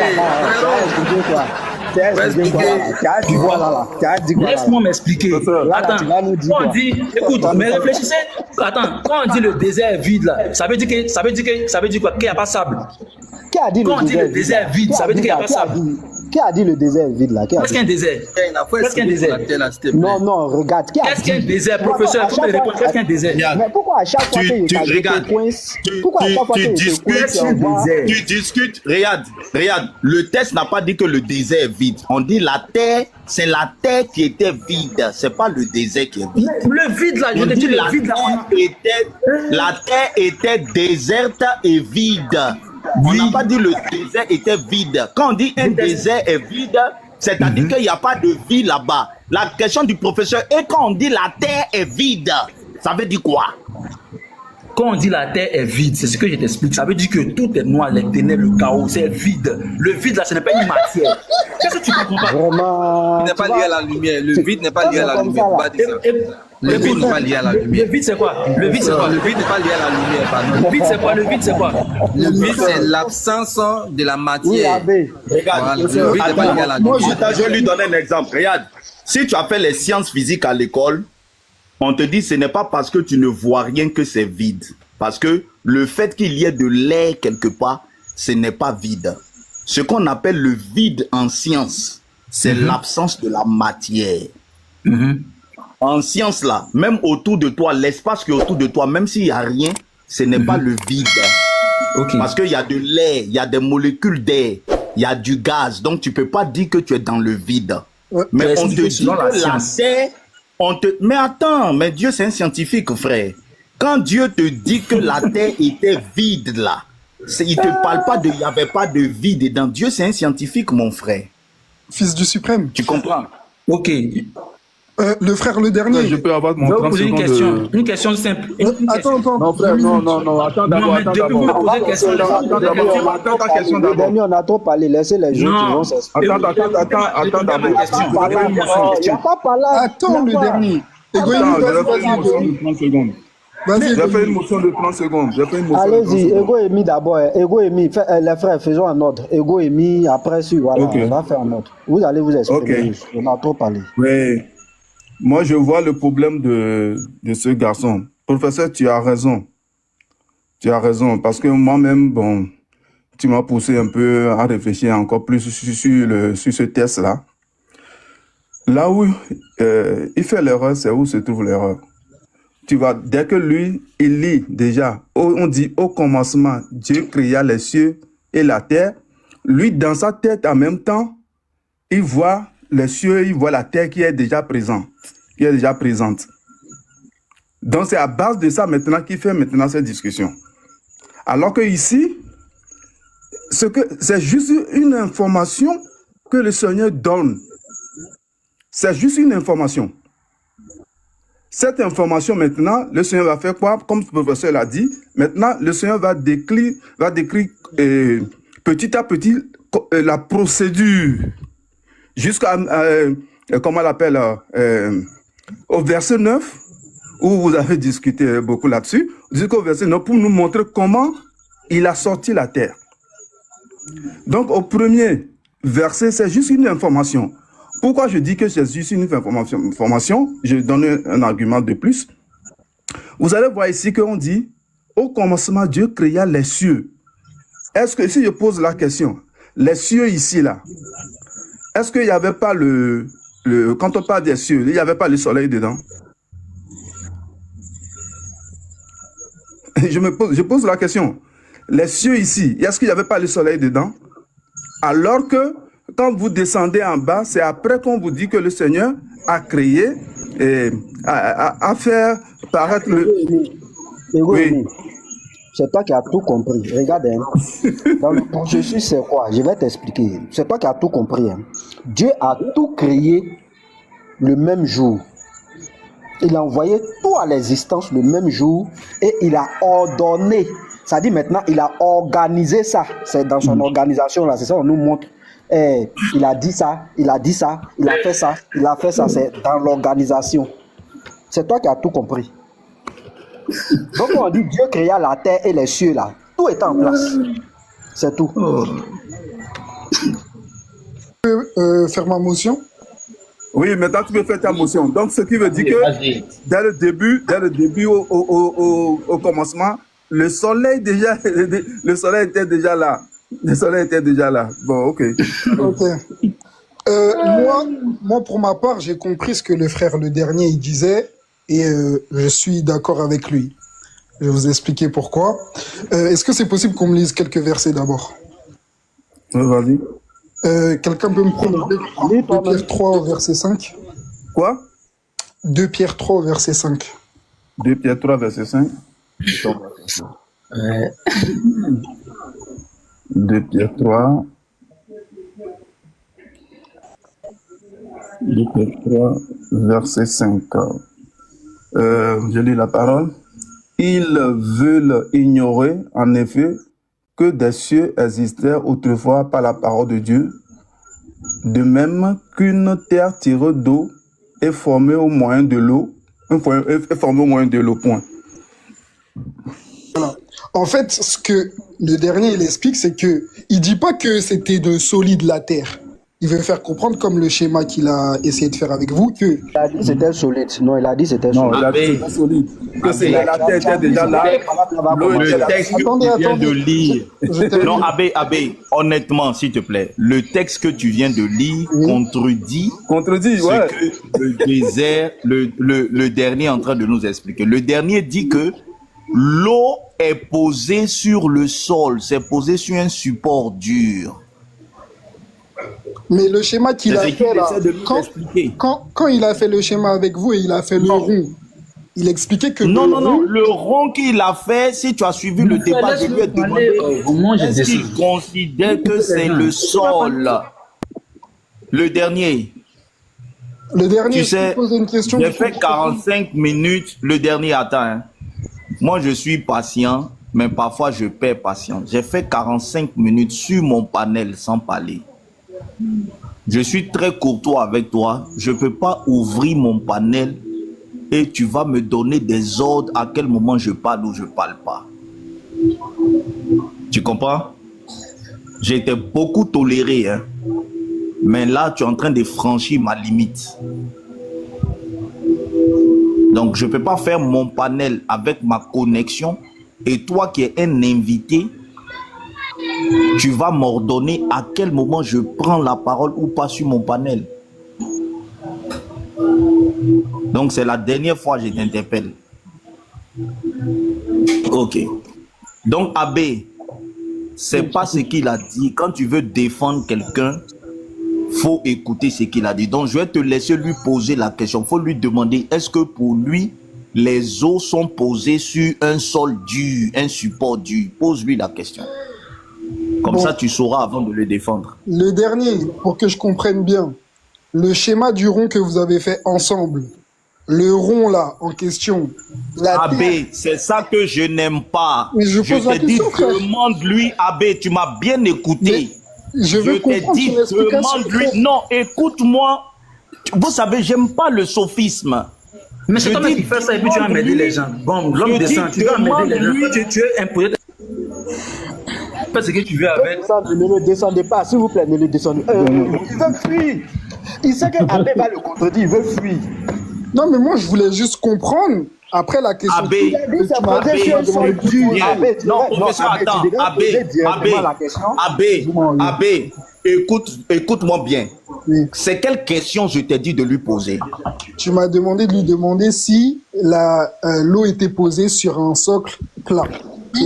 Laisse-moi m'expliquer. Attends, quand on dit... Écoute, mais réfléchissez. Attends, quand on dit le désert est vide, là, ça veut dire quoi? Qu'il n'y a pas de sable. Qui a dit quand on dit le désert est vide, ça veut dire qu'il n'y a pas de sable. Qui a dit le désert est vide là? Qu'est-ce qu'un désert? Qu'est-ce qu'un désert? Non, non, regarde. Qu'est-ce qu'un désert, professeur? Il faut me répondre. Qu'est-ce qu'un désert? Mais pourquoi à chaque fois que tu discutes, regarde, le texte n'a pas dit que le désert est vide. On dit la terre, c'est la terre qui était vide, c'est pas le désert qui est vide. Le vide là, je te dis le vide là. La terre était déserte et vide. On n'a pas dit le désert était vide. Quand on dit un désert est vide, c'est-à-dire qu'il n'y a pas de vie là-bas. La question du professeur est quand on dit la terre est vide, ça veut dire quoi? Quand on dit la terre est vide, c'est ce que je t'explique. Ça veut dire que tout est noir, les ténèbres, le chaos, c'est vide. Le vide là, ce n'est pas une matière. Qu'est-ce que tu comprends pas? Vraiment. Il n'est pas lié à la lumière. Le vide n'est pas lié à la lumière. Le vide n'est pas lié à la lumière. Le vide c'est quoi? Le vide c'est quoi? Le vide n'est pas lié à la lumière, pardon. Le vide c'est quoi? Le vide c'est quoi? Le vide c'est l'absence de la matière. Regarde, le vide n'est pas lié à la lumière. Je vais lui donner un exemple. Regarde, si tu as fait les sciences physiques à l'école, on te dit ce n'est pas parce que tu ne vois rien que c'est vide. Parce que le fait qu'il y ait de l'air quelque part, ce n'est pas vide. Ce qu'on appelle le vide en science, c'est l'absence de la matière. En science là, même autour de toi, l'espace qui est autour de toi, même s'il n'y a rien, ce n'est pas le vide. Parce qu'il y a de l'air, il y a des molécules d'air, il y a du gaz. Donc tu ne peux pas dire que tu es dans le vide. Mais on te dit que la terre... Mais attends, mais Dieu c'est un scientifique, frère. Quand Dieu te dit que la terre était vide là, il ne te parle pas de, il n'y avait pas de vie dedans. Dieu c'est un scientifique, mon frère. Fils du suprême. Tu comprends? Ok. Le frère le dernier. Je peux avoir mon Je vais vous 30 poser secondes. une question simple. Attends. Non, frère, non. Attends d'abord. Le dernier, on a trop parlé. Laissez les gens qui vont s'exprimer. Attends d'abord. Il n'y a pas parlé. Attends le dernier. J'ai fait une motion de 30 secondes. Allez-y, Ego Emi d'abord. Ego Emi, les frères, faisons en ordre. Ego Emi, après, voilà, on va faire en ordre. Vous allez vous exprimer. On a trop parlé. Oui. Moi, je vois le problème de ce garçon. Professeur, tu as raison. Tu as raison. Parce que moi-même, bon, tu m'as poussé un peu à réfléchir encore plus sur ce test-là. Là où il fait l'erreur, c'est où se trouve l'erreur. Tu vois, dès que lui, il lit déjà, on dit au commencement, Dieu créa les cieux et la terre. Lui, dans sa tête, en même temps, il voit les cieux, il voit la terre qui est déjà présente. Donc, c'est à base de ça maintenant qu'il fait maintenant cette discussion. Alors que ici, c'est juste une information que le Seigneur donne. C'est juste une information. Cette information, maintenant, le Seigneur va faire quoi? Comme le professeur l'a dit, maintenant, le Seigneur va décrire petit à petit la procédure jusqu'à, comment on l'appelle, au verset 9, où vous avez discuté beaucoup là-dessus, jusqu'au verset 9, pour nous montrer comment il a sorti la terre. Donc, au premier verset, c'est juste une information. Pourquoi je dis que c'est juste une information? Je donne un argument de plus. Vous allez voir ici qu'on dit, au commencement, Dieu créa les cieux. Est-ce que, si je pose la question, les cieux ici, là, est-ce qu'il n'y avait pas quand on parle des cieux, il n'y avait pas le soleil dedans? Je pose la question. Les cieux ici, est-ce qu'il n'y avait pas le soleil dedans? Alors que, quand vous descendez en bas, c'est après qu'on vous dit que le Seigneur a créé et a fait paraître le... Oui. C'est toi qui as tout compris. Regarde, dans le processus, c'est quoi? Je vais t'expliquer. C'est toi qui as tout compris. Dieu a tout créé le même jour. Il a envoyé tout à l'existence le même jour et il a ordonné. Ça dit maintenant, il a organisé ça. C'est dans son organisation là. C'est ça, on nous montre. Il a dit ça, il a fait ça, c'est dans l'organisation. C'est toi qui as tout compris. Donc on dit Dieu créa la terre et les cieux là. Tout est en place. C'est tout. Faire ma motion? Oui, maintenant tu peux faire ta motion. Donc ce qui veut dire que dès le début, au commencement, le soleil était déjà là. Le soleil était déjà là. Bon, ok. Ok. Moi, pour ma part, j'ai compris ce que le frère le dernier il disait et je suis d'accord avec lui. Je vais vous expliquer pourquoi. Est-ce que c'est possible qu'on me lise quelques versets d'abord? Vas-y. Quelqu'un peut me prendre 2 Pierre 3 au verset 5? Quoi? 2 Pierre 3 au verset 5. 2 Pierre 3, verset 5. 2 Pierre 3. 2 Pierre 3, verset 5. Je lis la parole. Ils veulent ignorer, en effet, que des cieux existèrent autrefois par la parole de Dieu, de même qu'une terre tirée d'eau est formée au moyen de l'eau, point. Voilà. En fait, ce que le dernier il explique, c'est que il dit pas que c'était de solide la terre. Il veut faire comprendre, comme le schéma qu'il a essayé de faire avec vous, que... Il a dit c'était solide. Non, il a dit c'était solide. Non, il a dit c'était solide. Que c'est la terre était déjà là. Le texte que tu viens de lire. Non, Abbé, honnêtement, s'il te plaît, le texte que tu viens de lire contredit ouais. Ce que le dernier est en train de nous expliquer. Le dernier dit que l'eau est posée sur le sol, c'est posé sur un support dur. Mais le schéma qu'il a fait là, quand il a fait le schéma avec vous et il a fait le rond, il expliquait que... Non, le rond qu'il a fait, si tu as suivi le débat, je lui ai demandé est-ce qu'il considère que c'est le sol. Le dernier. Tu sais, j'ai fait 45 minutes, le dernier attend. Hein. Moi, je suis patient, mais parfois je perds patience. J'ai fait 45 minutes sur mon panel sans parler. Je suis très courtois avec toi. Je ne peux pas ouvrir mon panel et tu vas me donner des ordres à quel moment je parle ou je ne parle pas. Tu comprends? J'ai été beaucoup toléré, hein? Mais là, tu es en train de franchir ma limite. Donc, je ne peux pas faire mon panel avec ma connexion et toi qui es un invité, tu vas m'ordonner à quel moment je prends la parole ou pas sur mon panel. Donc, c'est la dernière fois que je t'interpelle. Ok. Donc, Abbé, c'est pas ce qu'il a dit. Quand tu veux défendre quelqu'un, faut écouter ce qu'il a dit. Donc, je vais te laisser lui poser la question. Faut lui demander, est-ce que pour lui, les eaux sont posées sur un sol dur, un support dur? Pose-lui la question. Comme ça, tu sauras avant de le défendre. Le dernier, pour que je comprenne bien, le schéma du rond que vous avez fait ensemble, le rond là, en question... Abbé, c'est ça que je n'aime pas. Mais je t'ai dit, demande-lui, Abbé, tu m'as bien écouté. Je t'ai dit, demande-lui. Non, écoute-moi. Vous savez, j'aime pas le sophisme. Mais c'est toi qui fais ça et puis tu vas m'aider les gens. Bon, l'homme descend, tu vas m'aider les gens. Tu es imposé. Fais ce que tu veux avec. Ne le descendez pas, s'il vous plaît, ne le descendez pas. Il veut fuir. Il sait qu'Abbé va le contredire, il veut fuir. Non, mais moi, je voulais juste comprendre. Après la question... Abbé, Abbé, écoute-moi bien. Oui. C'est quelle question je t'ai dit de lui poser? Tu m'as demandé de lui demander si l'eau était posée sur un socle plat.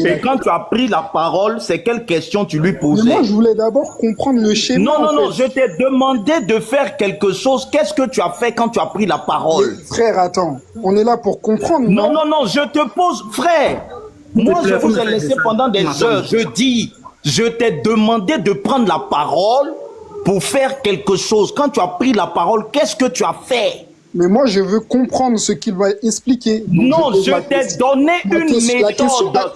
Et quand tu as pris la parole, c'est quelle question tu lui posais? Mais moi, je voulais d'abord comprendre le schéma. Non, je t'ai demandé de faire quelque chose. Qu'est-ce que tu as fait quand tu as pris la parole? Mais frère, attends, on est là pour comprendre. Non, je te pose, frère. Moi, je vous ai laissé pendant des heures. Je t'ai demandé de prendre la parole pour faire quelque chose. Quand tu as pris la parole, qu'est-ce que tu as fait? Mais moi, je veux comprendre ce qu'il va expliquer. Donc, non, je t'ai donné une méthode.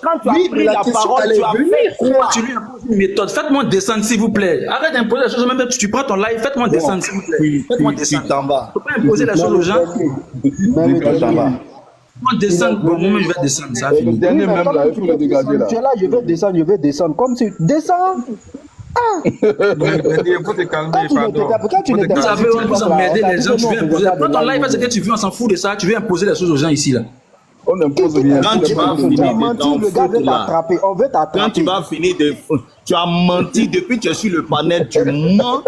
Quand tu as pris la parole, tu as fait quoi? Tu lui imposes une méthode. Faites-moi descendre, s'il vous plaît. Arrête d'imposer les choses. Même tu prends ton live, faites-moi descendre, s'il vous plaît. Faites-moi descendre. Il ne faut pas imposer les choses aux gens. Faites-moi descendre. Bon, moi, je vais descendre. Ça le dernier même là, il faut le dégager là. Tu es là, je vais descendre. Comme si... Descends. Il faut te calmer, pardon. Vous savez, on vous emmerder les gens, tu veux imposer. Quand ton live, ce que tu veux, on s'en fout de ça, tu veux imposer les choses aux gens ici, là. On impose rien. Quand tu vas finir de tu vas finir de... Tu as menti depuis que tu es sur le panel, tu mens.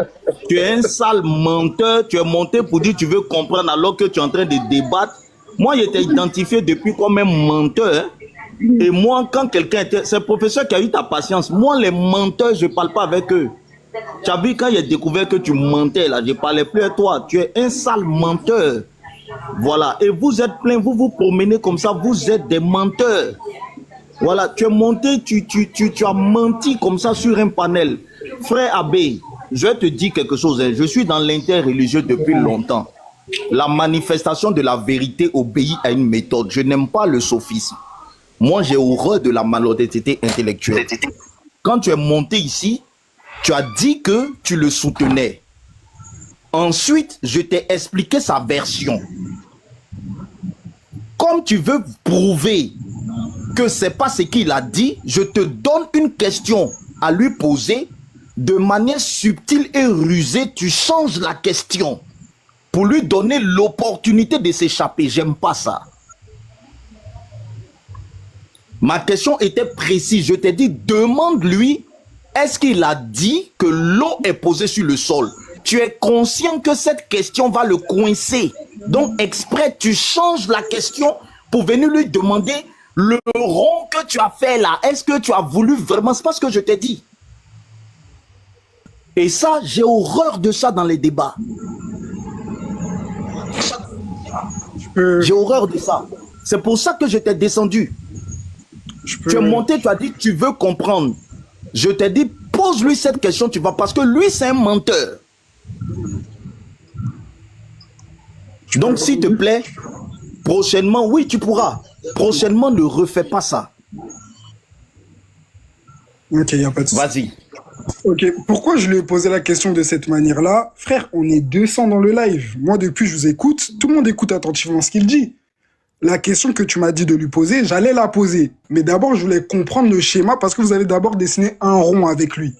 Tu es un sale menteur. Tu es monté pour dire que tu veux comprendre alors que tu es en train de débattre. Moi, je t'ai identifié depuis comme un menteur. Et moi, quand quelqu'un était... C'est le professeur qui a eu ta patience. Moi, les menteurs, je ne parle pas avec eux. Tu as vu quand il a découvert que tu mentais, là, je ne parlais plus à toi. Tu es un sale menteur. Voilà. Et vous êtes plein, vous vous promenez comme ça, vous êtes des menteurs. Voilà. Tu es monté, tu as menti comme ça sur un panel. Frère Abbé, je vais te dire quelque chose. Hein. Je suis dans l'interreligieux depuis longtemps. La manifestation de la vérité obéit à une méthode. Je n'aime pas le sophisme. Moi, j'ai horreur de la malhonnêteté intellectuelle. Quand tu es monté ici, tu as dit que tu le soutenais. Ensuite, je t'ai expliqué sa version. Comme tu veux prouver que c'est pas ce qu'il a dit, je te donne une question à lui poser. De manière subtile et rusée, tu changes la question pour lui donner l'opportunité de s'échapper. J'aime pas ça. Ma question était précise. Je t'ai dit, demande-lui, est-ce qu'il a dit que l'eau est posée sur le sol? Tu es conscient que cette question va le coincer. Donc, exprès, tu changes la question pour venir lui demander le rond que tu as fait là. Est-ce que tu as voulu vraiment? C'est pas ce que je t'ai dit. Et ça, j'ai horreur de ça dans les débats. J'ai horreur de ça. C'est pour ça que je t'ai descendu. Tu es monté, tu as dit que tu veux comprendre. Je t'ai dit, pose-lui cette question, tu vas, parce que lui, c'est un menteur. Donc, s'il te plaît, prochainement, oui, tu pourras. Prochainement, ne refais pas ça. Ok, il n'y a pas de souci. Vas-y. Ok, pourquoi je lui ai posé la question de cette manière-là? Frère, on est 200 dans le live. Moi, depuis, je vous écoute. Tout le monde écoute attentivement ce qu'il dit. La question que tu m'as dit de lui poser, j'allais la poser. Mais d'abord, je voulais comprendre le schéma parce que vous avez d'abord dessiné un rond avec lui.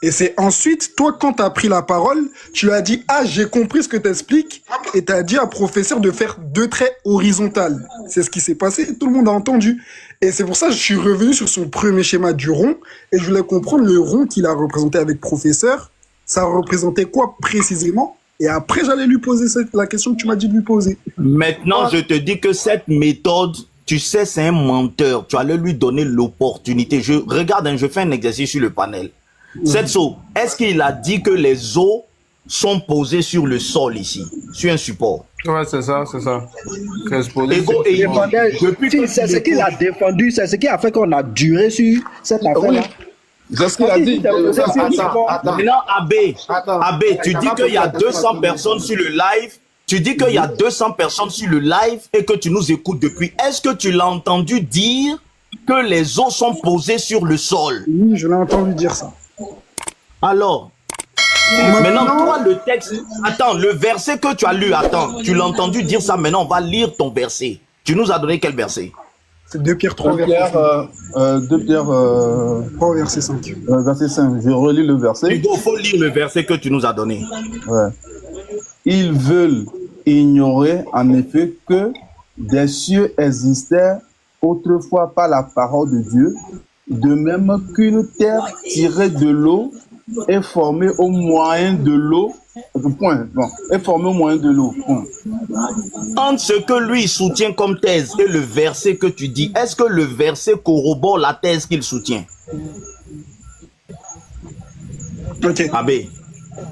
Et c'est ensuite, toi, quand tu as pris la parole, tu lui as dit « Ah, j'ai compris ce que tu expliques » et tu as dit à professeur de faire 2 traits horizontales. C'est ce qui s'est passé, tout le monde a entendu. Et c'est pour ça que je suis revenu sur son premier schéma du rond et je voulais comprendre le rond qu'il a représenté avec professeur. Ça représentait quoi précisément? Et après, j'allais lui poser la question que tu m'as dit de lui poser. Maintenant, je te dis que cette méthode, tu sais, c'est un menteur. Tu allais lui donner l'opportunité. Regarde, je fais un exercice sur le panel. Cette eau, est-ce qu'il a dit que les eaux sont posées sur le sol ici, sur un support? Ouais, c'est ça, c'est ça. C'est ce qu'il a défendu, c'est ce qui a fait qu'on a duré sur cette affaire-là. C'est ce qu'il a dit. Maintenant, Abbé, tu dis qu'il y a 200 personnes sur le live. Tu dis qu'il y a 200 personnes sur le live et que tu nous écoutes depuis. Est-ce que tu l'as entendu dire que les eaux sont posées sur le sol? Oui, je l'ai entendu dire ça. Alors, maintenant, toi, le texte... Attends, le verset que tu as lu, attends, tu l'as entendu dire ça, maintenant, on va lire ton verset. Tu nous as donné quel verset? C'est 2 Pierre 3, 2 Pierre 3, verset 5. Verset 5. Je relis le verset. Il faut lire le verset que tu nous as donné. Ouais. Ils veulent ignorer en effet que des cieux existaient autrefois par la parole de Dieu, de même qu'une terre tirée de l'eau est formée au moyen de l'eau. Point. Bon. Est formée au moyen de l'eau. Entre ce que lui soutient comme thèse et le verset que tu dis, est-ce que le verset corrobore la thèse qu'il soutient? Ok. Abbé.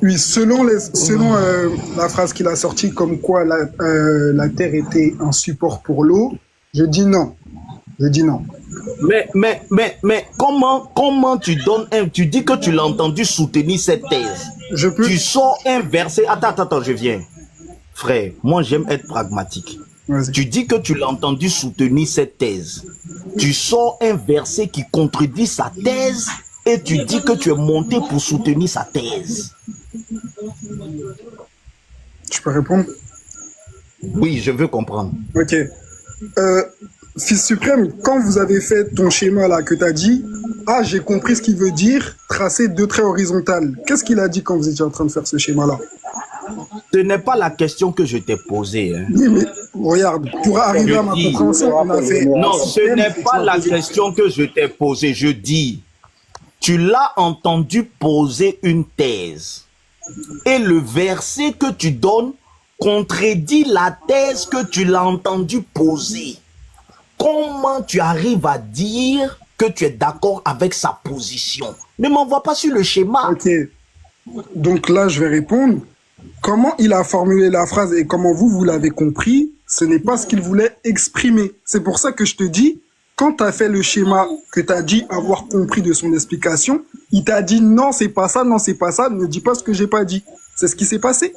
Oui, selon la phrase qu'il a sortie comme quoi la terre était un support pour l'eau, je dis non. Je dis non. Mais comment tu donnes tu dis que tu l'as entendu soutenir cette thèse. Tu sors un verset. Attends, je viens. Frère, moi j'aime être pragmatique. Tu dis que tu l'as entendu soutenir cette thèse. Tu sors un verset qui contredit sa thèse et tu dis que tu es monté pour soutenir sa thèse. Tu peux répondre? Oui, je veux comprendre. Ok. Fils suprême, quand vous avez fait ton schéma là que tu as dit, ah j'ai compris ce qu'il veut dire, tracer 2 traits horizontales. Qu'est-ce qu'il a dit quand vous étiez en train de faire ce schéma là? Ce n'est pas la question que je t'ai posée. Hein. Oui, mais regarde, pour arriver à ma compréhension, on a fait... Non, ce n'est pas la question que je t'ai posée. Je dis, tu l'as entendu poser une thèse. et le verset que tu donnes contredit la thèse que tu l'as entendu poser. Comment tu arrives à dire que tu es d'accord avec sa position? Ne m'envoie pas sur le schéma. Ok. Donc là, je vais répondre. Comment il a formulé la phrase et comment vous l'avez compris, ce n'est pas ce qu'il voulait exprimer. C'est pour ça que je te dis, quand tu as fait le schéma que tu as dit avoir compris de son explication, il t'a dit non, c'est pas ça, non, c'est pas ça, ne dis pas ce que j'ai pas dit. C'est ce qui s'est passé.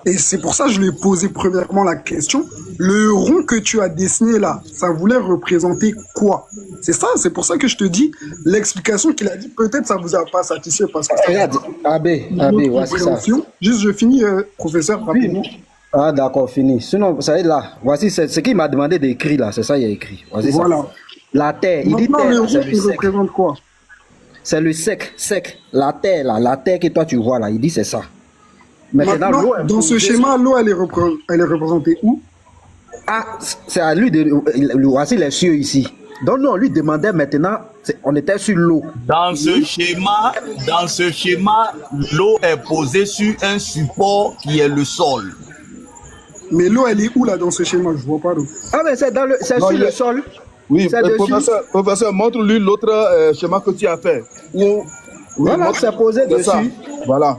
Et c'est pour ça que je lui ai posé premièrement la question. Le rond que tu as dessiné là, ça voulait représenter quoi? C'est ça, c'est pour ça que je te dis, l'explication qu'il a dit, peut-être ça vous a pas satisfait parce que... Regarde, Abbé, voici ça. Juste, je finis, professeur, rapidement. Ah d'accord, fini. Sinon, ça est là. Voici ce qu'il m'a demandé d'écrire là, c'est ça il a écrit. Voici Voilà. ça. La terre, il dit Maintenant, le terre, rond, c'est le il sec. représente quoi? C'est le sec. La terre là, la terre que toi tu vois là, il dit c'est ça. Maintenant, l'eau est dans ce posée schéma, l'eau, elle est représentée où? Ah, c'est à lui de... Voici les cieux ici. Donc nous, on lui demandait maintenant, on était sur l'eau. Dans ce schéma, l'eau est posée sur un support qui est le sol. Mais l'eau, elle est où là dans ce schéma? Je vois pas l'eau. Ah mais c'est sur le sol. Oui, C'est dessus. professeur, montre-lui l'autre schéma que tu as fait. Voilà, c'est posé C'est ça. dessus. Voilà.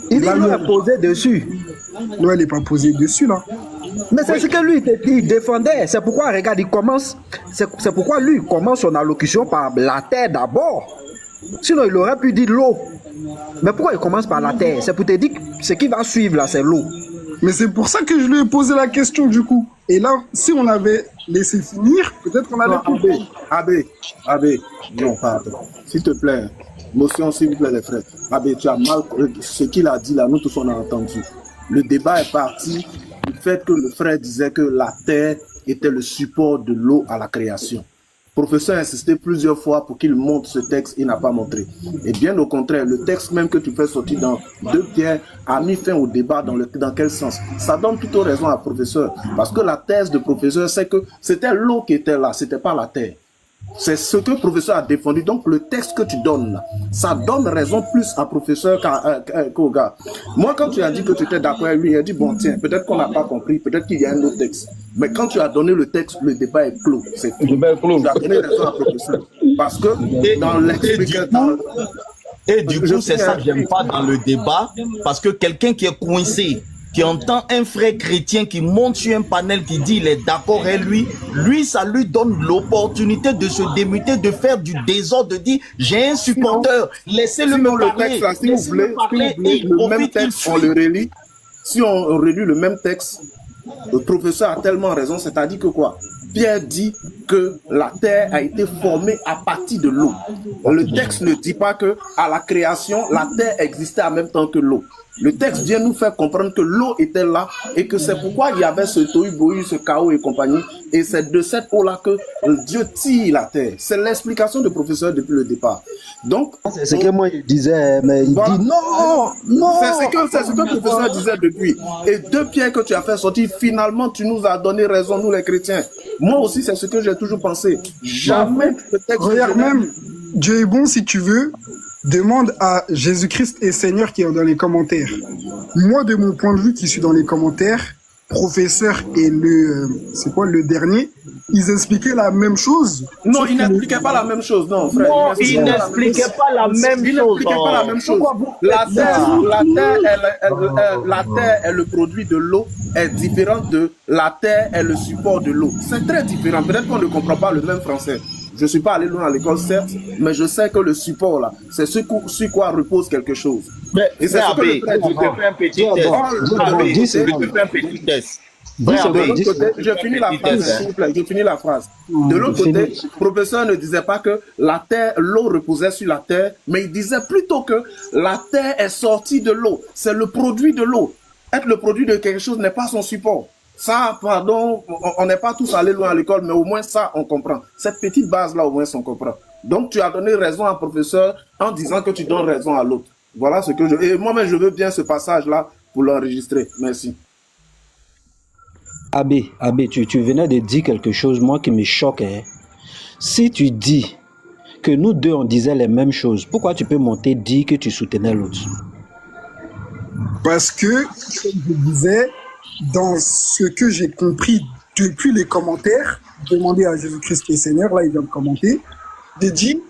Il dit l'eau est posée dessus. L'eau, elle n'est pas posée dessus là. Mais c'est ce que lui il défendait. C'est pourquoi, regarde, il commence. C'est pourquoi lui il commence son allocution par la terre d'abord. Sinon, il aurait pu dire l'eau. Mais pourquoi il commence par la terre? C'est pour te dire que ce qui va suivre là, c'est l'eau. Mais c'est pour ça que je lui ai posé la question du coup. Et là, si on avait laissé finir, peut-être qu'on allait comprendre. Abbé, non, pardon. S'il te plaît, motion, s'il vous plaît, les frères. Abbé, tu as mal. Ce qu'il a dit là, nous tous on a entendu. Le débat est parti du fait que le frère disait que la terre était le support de l'eau à la création. Le professeur a insisté plusieurs fois pour qu'il montre ce texte, il n'a pas montré. Et bien au contraire, le texte même que tu fais sortir dans 2 Pierre a mis fin au débat dans quel sens? Ça donne plutôt raison à professeur. Parce que la thèse de professeur, c'est que c'était l'eau qui était là, c'était pas la terre. C'est ce que le professeur a défendu. Donc le texte que tu donnes là, ça donne raison plus à professeur qu'au gars. Moi, quand tu as dit que tu étais d'accord avec lui, il a dit bon tiens, peut-être qu'on n'a pas compris, peut-être qu'il y a un autre texte. Mais quand tu as donné le texte, le débat est clos. C'est fini. Tu as donné raison à professeur. Parce que dans l'explication... Et du coup, c'est ça que j'aime pas dans le débat, parce que quelqu'un qui est coincé, qui entend un frère chrétien qui monte sur un panel qui dit il est d'accord avec lui, ça lui donne l'opportunité de se démuter, de faire du désordre, de dire j'ai un supporteur, laissez-le me parler. Texte, là, si vous voulez, le même texte, on le relit. Si on relit le même texte, le professeur a tellement raison, c'est-à-dire que quoi? Pierre dit que la terre a été formée à partir de l'eau. Le texte ne dit pas que à la création, la terre existait en même temps que l'eau. Le texte vient nous faire comprendre que l'eau était là et que c'est pourquoi il y avait ce tohu-bohu, ce chaos et compagnie. Et c'est de cette eau-là que Dieu tire la terre. C'est l'explication du professeur depuis le départ. Donc, c'est ce que moi je disais, mais il dit non. C'est ce que le professeur disait depuis. Et 2 Pierre que tu as fait sortir, finalement, tu nous as donné raison, nous les chrétiens. Moi aussi, c'est ce que j'ai toujours pensé. Jamais le texte... Regarde même, Dieu est bon si tu veux. Demande à Jésus-Christ et Seigneur qui est dans les commentaires. Moi, de mon point de vue, qui suis dans les commentaires, professeur et le dernier, ils expliquaient la même chose. Non, ils n'expliquaient pas la même chose, non, frère. Non, ils n'expliquaient pas la même chose. La terre est le produit de l'eau, est différente de la terre est le support de l'eau. C'est très différent. Peut-être qu'on ne comprend pas le même français. Je ne suis pas allé loin à l'école, certes, mais je sais que le support, là, c'est sur quoi repose quelque chose. Mais, et c'est ce que le frère je te fais un petit test. Je te fais un petit test. Je finis la phrase, s'il vous plaît. Je finis la phrase. De l'autre côté, le professeur ne disait pas que la terre, l'eau reposait sur la terre, mais il disait plutôt que la terre est sortie de l'eau. C'est le produit de l'eau. Être le produit de quelque chose n'est pas son support. Ça, pardon, on n'est pas tous allés loin à l'école, mais au moins ça, on comprend. Cette petite base-là, au moins, on comprend. Donc, tu as donné raison à un professeur en disant que tu donnes raison à l'autre. Voilà ce que je... Et moi-même, je veux bien ce passage-là pour l'enregistrer. Merci. Abbé, tu venais de dire quelque chose, moi, qui me choque. Hein. Si tu dis que nous deux, on disait les mêmes choses, pourquoi tu peux monter dire que tu soutenais l'autre? Parce que, comme je disais, dans ce que j'ai compris depuis les commentaires, demander à Jésus-Christ qui est Seigneur, là il vient de commenter, j'ai dit,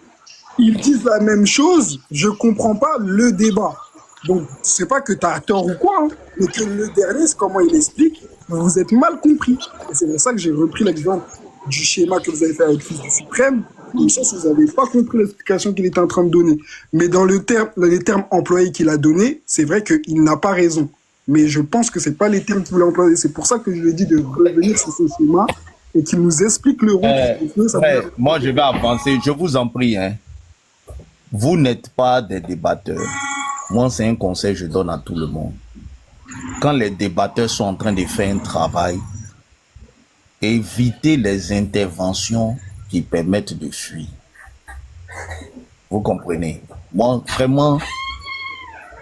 ils disent la même chose, je comprends pas le débat. Donc, c'est pas que tu as tort ou quoi, hein, mais que le dernier, c'est comment il explique, vous êtes mal compris. Et c'est pour ça que j'ai repris l'exemple du schéma que vous avez fait avec le Fils du Suprême, dans le sens où vous n'avez pas compris l'explication qu'il était en train de donner. Mais dans les termes employés qu'il a donnés, c'est vrai qu'il n'a pas raison. Mais je pense que ce n'est pas les termes qu'il voulait employer. C'est pour ça que je lui ai dit de revenir sur ce schéma et qu'il nous explique le rôle. Moi, je vais avancer. Je vous en prie. Hein. Vous n'êtes pas des débatteurs. Moi, c'est un conseil que je donne à tout le monde. Quand les débatteurs sont en train de faire un travail, évitez les interventions qui permettent de fuir. Vous comprenez? Moi, vraiment,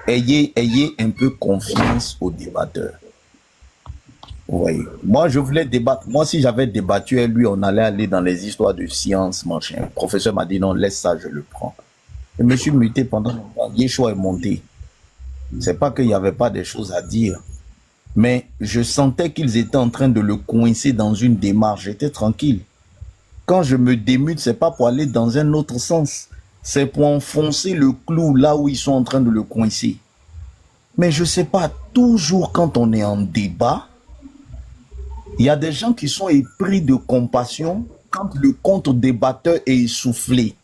ayez un peu confiance aux débatteurs. Vous voyez? Moi, je voulais débattre. Moi, si j'avais débattu avec lui, on allait aller dans les histoires de science, machin. Le professeur m'a dit non, laisse ça, je le prends. Je me suis muté pendant longtemps. Yeshua est monté. C'est pas qu'il n'y avait pas des choses à dire. Mais je sentais qu'ils étaient en train de le coincer dans une démarche. J'étais tranquille. Quand je me démute, c'est pas pour aller dans un autre sens. C'est pour enfoncer le clou là où ils sont en train de le coincer. Mais je sais pas, toujours quand on est en débat, il y a des gens qui sont épris de compassion quand le contre-débatteur est essoufflé.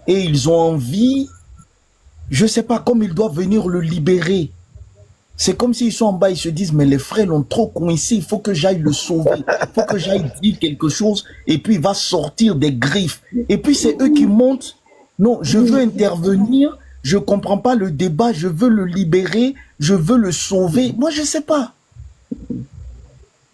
Et ils ont envie, je sais pas, comme ils doivent venir le libérer. C'est comme s'ils sont en bas, ils se disent, mais les frères l'ont trop coincé, il faut que j'aille le sauver, il faut que j'aille dire quelque chose, et puis il va sortir des griffes. Et puis c'est eux qui montent, non, je veux intervenir, je comprends pas le débat, je veux le libérer, je veux le sauver. Moi, je sais pas.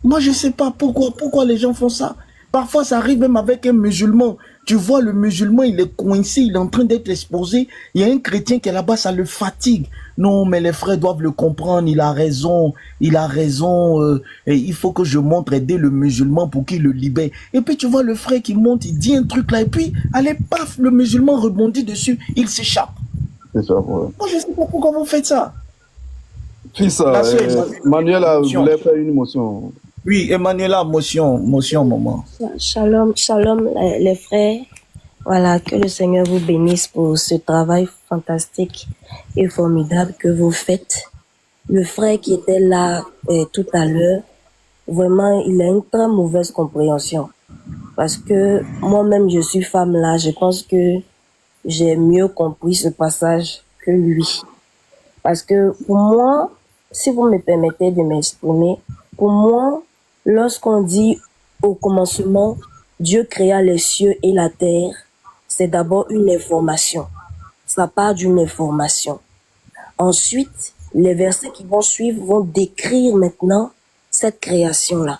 Moi, je sais pas pourquoi les gens font ça. Parfois, ça arrive même avec un musulman. Tu vois, le musulman, il est coincé, il est en train d'être exposé. Il y a un chrétien qui est là-bas, ça le fatigue. Non, mais les frères doivent le comprendre, il a raison. Et il faut que je montre aider le musulman pour qu'il le libère. Et puis, tu vois le frère qui monte, il dit un truc là, et puis, allez, paf, le musulman rebondit dessus, il s'échappe. C'est ça, ouais. Moi, je sais pas pourquoi vous faites ça. Fils, Manuela voulait faire une motion. Oui, Emmanuela, motion, maman. Shalom, shalom, les frères. Voilà, que le Seigneur vous bénisse pour ce travail fantastique et formidable que vous faites. Le frère qui était là tout à l'heure, vraiment, il a une très mauvaise compréhension. Parce que moi-même, je suis femme là, je pense que j'ai mieux compris ce passage que lui. Parce que pour moi, si vous me permettez de m'exprimer, pour moi, lorsqu'on dit au commencement, Dieu créa les cieux et la terre, c'est d'abord une information. Ça part d'une information. Ensuite, les versets qui vont suivre vont décrire maintenant cette création-là.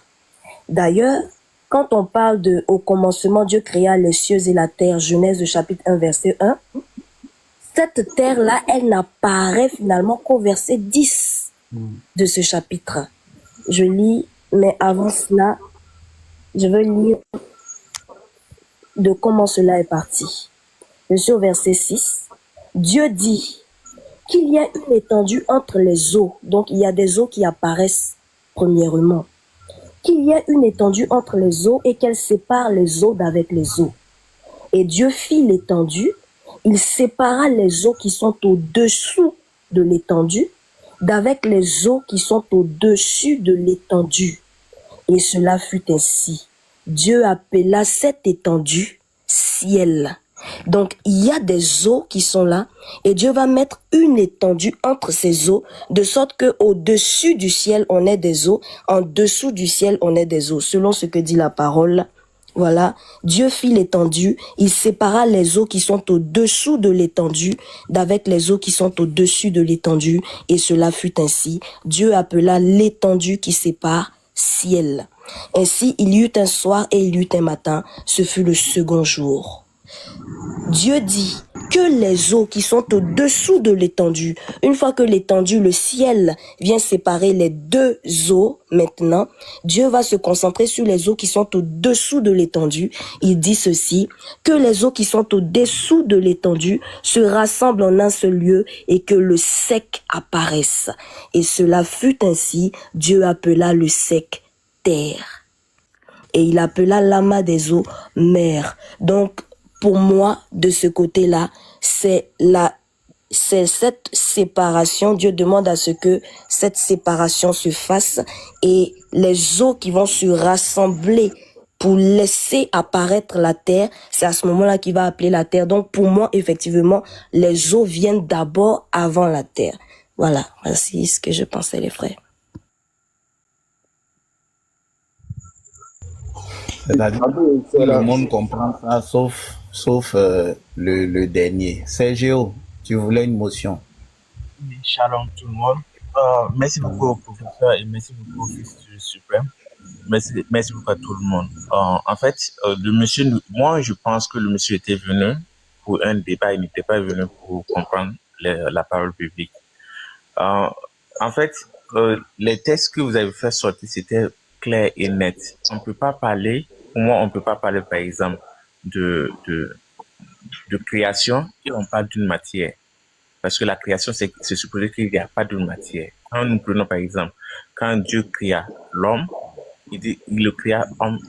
D'ailleurs, quand on parle de au commencement, Dieu créa les cieux et la terre, Genèse chapitre 1, verset 1, cette terre-là, elle n'apparaît finalement qu'au verset 10 de ce chapitre. Je lis, mais avant cela, je veux lire de comment cela est parti. Je suis au verset 6. Dieu dit qu'il y a une étendue entre les eaux. Donc, il y a des eaux qui apparaissent premièrement. Qu'il y a une étendue entre les eaux et qu'elle sépare les eaux d'avec les eaux. Et Dieu fit l'étendue. Il sépara les eaux qui sont au-dessous de l'étendue d'avec les eaux qui sont au-dessus de l'étendue. Et cela fut ainsi. Dieu appela cette étendue ciel. Donc, il y a des eaux qui sont là et Dieu va mettre une étendue entre ces eaux de sorte que au-dessus du ciel, on ait des eaux, en dessous du ciel, on ait des eaux, selon ce que dit la parole. Voilà, Dieu fit l'étendue, il sépara les eaux qui sont au-dessous de l'étendue d'avec les eaux qui sont au-dessus de l'étendue et cela fut ainsi. Dieu appela l'étendue qui sépare ciel. Ainsi, il y eut un soir et il y eut un matin, ce fut le second jour. Dieu dit que les eaux qui sont au-dessous de l'étendue. Une fois que l'étendue, le ciel, vient séparer les deux eaux, maintenant, Dieu va se concentrer sur les eaux qui sont au-dessous de l'étendue. Il dit ceci, que les eaux qui sont au-dessous de l'étendue se rassemblent en un seul lieu et que le sec apparaisse. Et cela fut ainsi, Dieu appela le sec terre. Et il appela l'amas des eaux mer. Donc, pour moi, de ce côté-là, c'est cette séparation. Dieu demande à ce que cette séparation se fasse et les eaux qui vont se rassembler pour laisser apparaître la terre, c'est à ce moment-là qu'il va appeler la terre. Donc, pour moi, effectivement, les eaux viennent d'abord avant la terre. Voilà, voici ce que je pensais, les frères. C'est-à-dire que le monde comprend ça, sauf le dernier. Sergio, tu voulais une motion. Shalom tout le monde. Merci beaucoup au professeur et merci beaucoup au Fils du Suprême. Merci beaucoup à tout le monde. En fait, le monsieur, moi je pense que le monsieur était venu pour un débat, il n'était pas venu pour comprendre la parole publique. En fait, les textes que vous avez fait sortir, c'était clair et net. On peut pas parler, pour moi, on peut pas parler par exemple de création et on parle d'une matière. Parce que la création, c'est supposé qu'il n'y a pas de matière. Quand nous prenons par exemple, quand Dieu créa l'homme, il le créa homme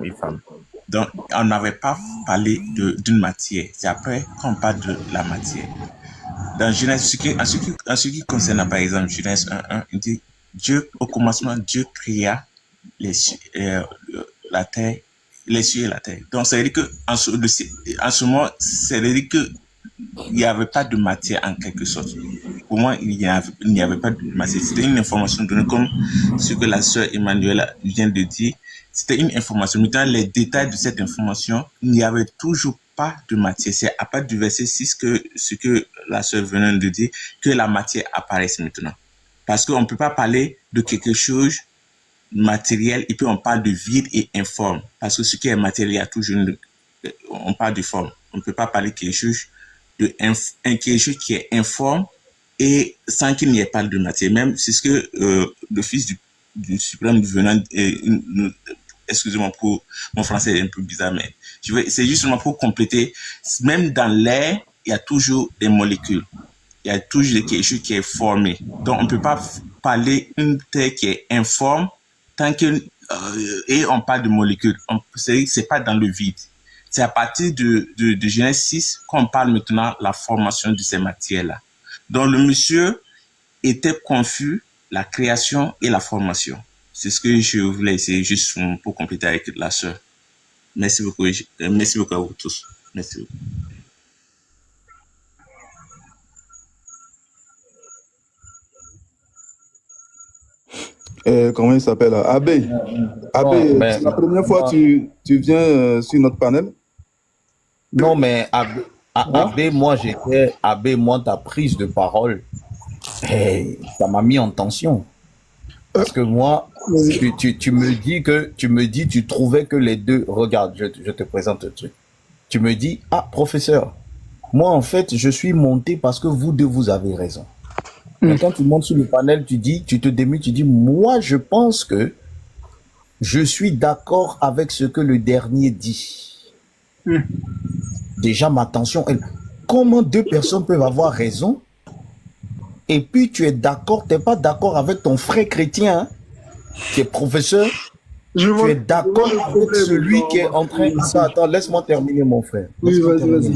et femme. Donc, on n'avait pas parlé d'une matière. C'est après qu'on parle de la matière. Dans Genèse, en ce qui concerne par exemple Genèse 1:1, il dit Dieu, au commencement, Dieu créa la terre, les cieux et la terre. Donc, ça veut dire que en ce moment, ça veut dire que il n'y avait pas de matière en quelque sorte. Pour moi, il n'y avait pas de matière. C'était une information donnée comme ce que la sœur Emmanuelle vient de dire. C'était une information. Mais dans les détails de cette information, il n'y avait toujours pas de matière. C'est à partir du verset 6 que ce que la sœur venait de dire, que la matière apparaisse maintenant. Parce qu'on ne peut pas parler de quelque chose matériel et puis on parle de vide et informe. Parce que ce qui est matériel, il y a toujours on parle de forme. On ne peut pas parler de quelque chose qui est informe et sans qu'il n'y ait pas de matière. Même c'est ce que le Fils du Suprême venant, excusez-moi pour mon français est un peu bizarre, mais c'est justement pour compléter. Même dans l'air, il y a toujours des molécules. Il y a toujours quelque chose qui est formé. Donc, on ne peut pas parler d'une terre qui est informe tant que et on parle de molécules. C'est pas dans le vide. C'est à partir de Genèse 6 qu'on parle maintenant de la formation de ces matières-là. Donc, le monsieur était confus, la création et la formation. C'est ce que je voulais essayer juste pour compléter avec la sœur. Merci beaucoup. Merci beaucoup à vous tous. Merci beaucoup. Comment il s'appelle? Abbé. Abbé, c'est la première fois que tu viens sur notre panel? Non, mais Abbé, moi, ta prise de parole, ça m'a mis en tension. Parce que moi, tu me dis, tu trouvais que les deux, regarde, je te présente le truc. Tu me dis, professeur, moi, en fait, je suis monté parce que vous deux, vous avez raison. Mais quand tu montes sur le panel, tu te démues, tu dis, moi, je pense que je suis d'accord avec ce que le dernier dit. Déjà, ma tension, comment deux personnes peuvent avoir raison et puis tu es d'accord, tu n'es pas d'accord avec ton frère chrétien, hein, qui est professeur, tu es d'accord avec celui qui est en train... Attends, laisse-moi terminer, mon frère. Oui, vas-y.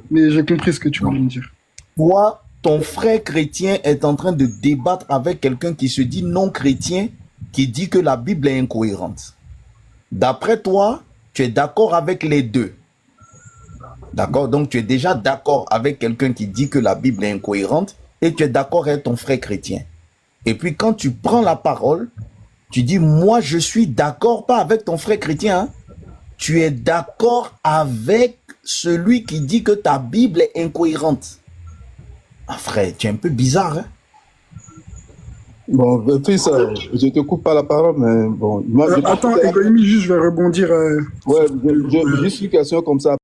Mais j'ai compris ce que tu voulais me dire. Toi, ton frère chrétien est en train de débattre avec quelqu'un qui se dit non chrétien, qui dit que la Bible est incohérente. D'après toi, tu es d'accord avec les deux. D'accord? Donc, tu es déjà d'accord avec quelqu'un qui dit que la Bible est incohérente et tu es d'accord avec ton frère chrétien. Et puis, quand tu prends la parole, tu dis, moi, je suis d'accord, pas avec ton frère chrétien, hein. Tu es d'accord avec celui qui dit que ta Bible est incohérente. Frère, tu es un peu bizarre, hein? Bon, fils, je te coupe pas la parole, mais bon... Moi, attends, Egoïmi, juste, je vais rebondir. Ouais, juste une question comme ça.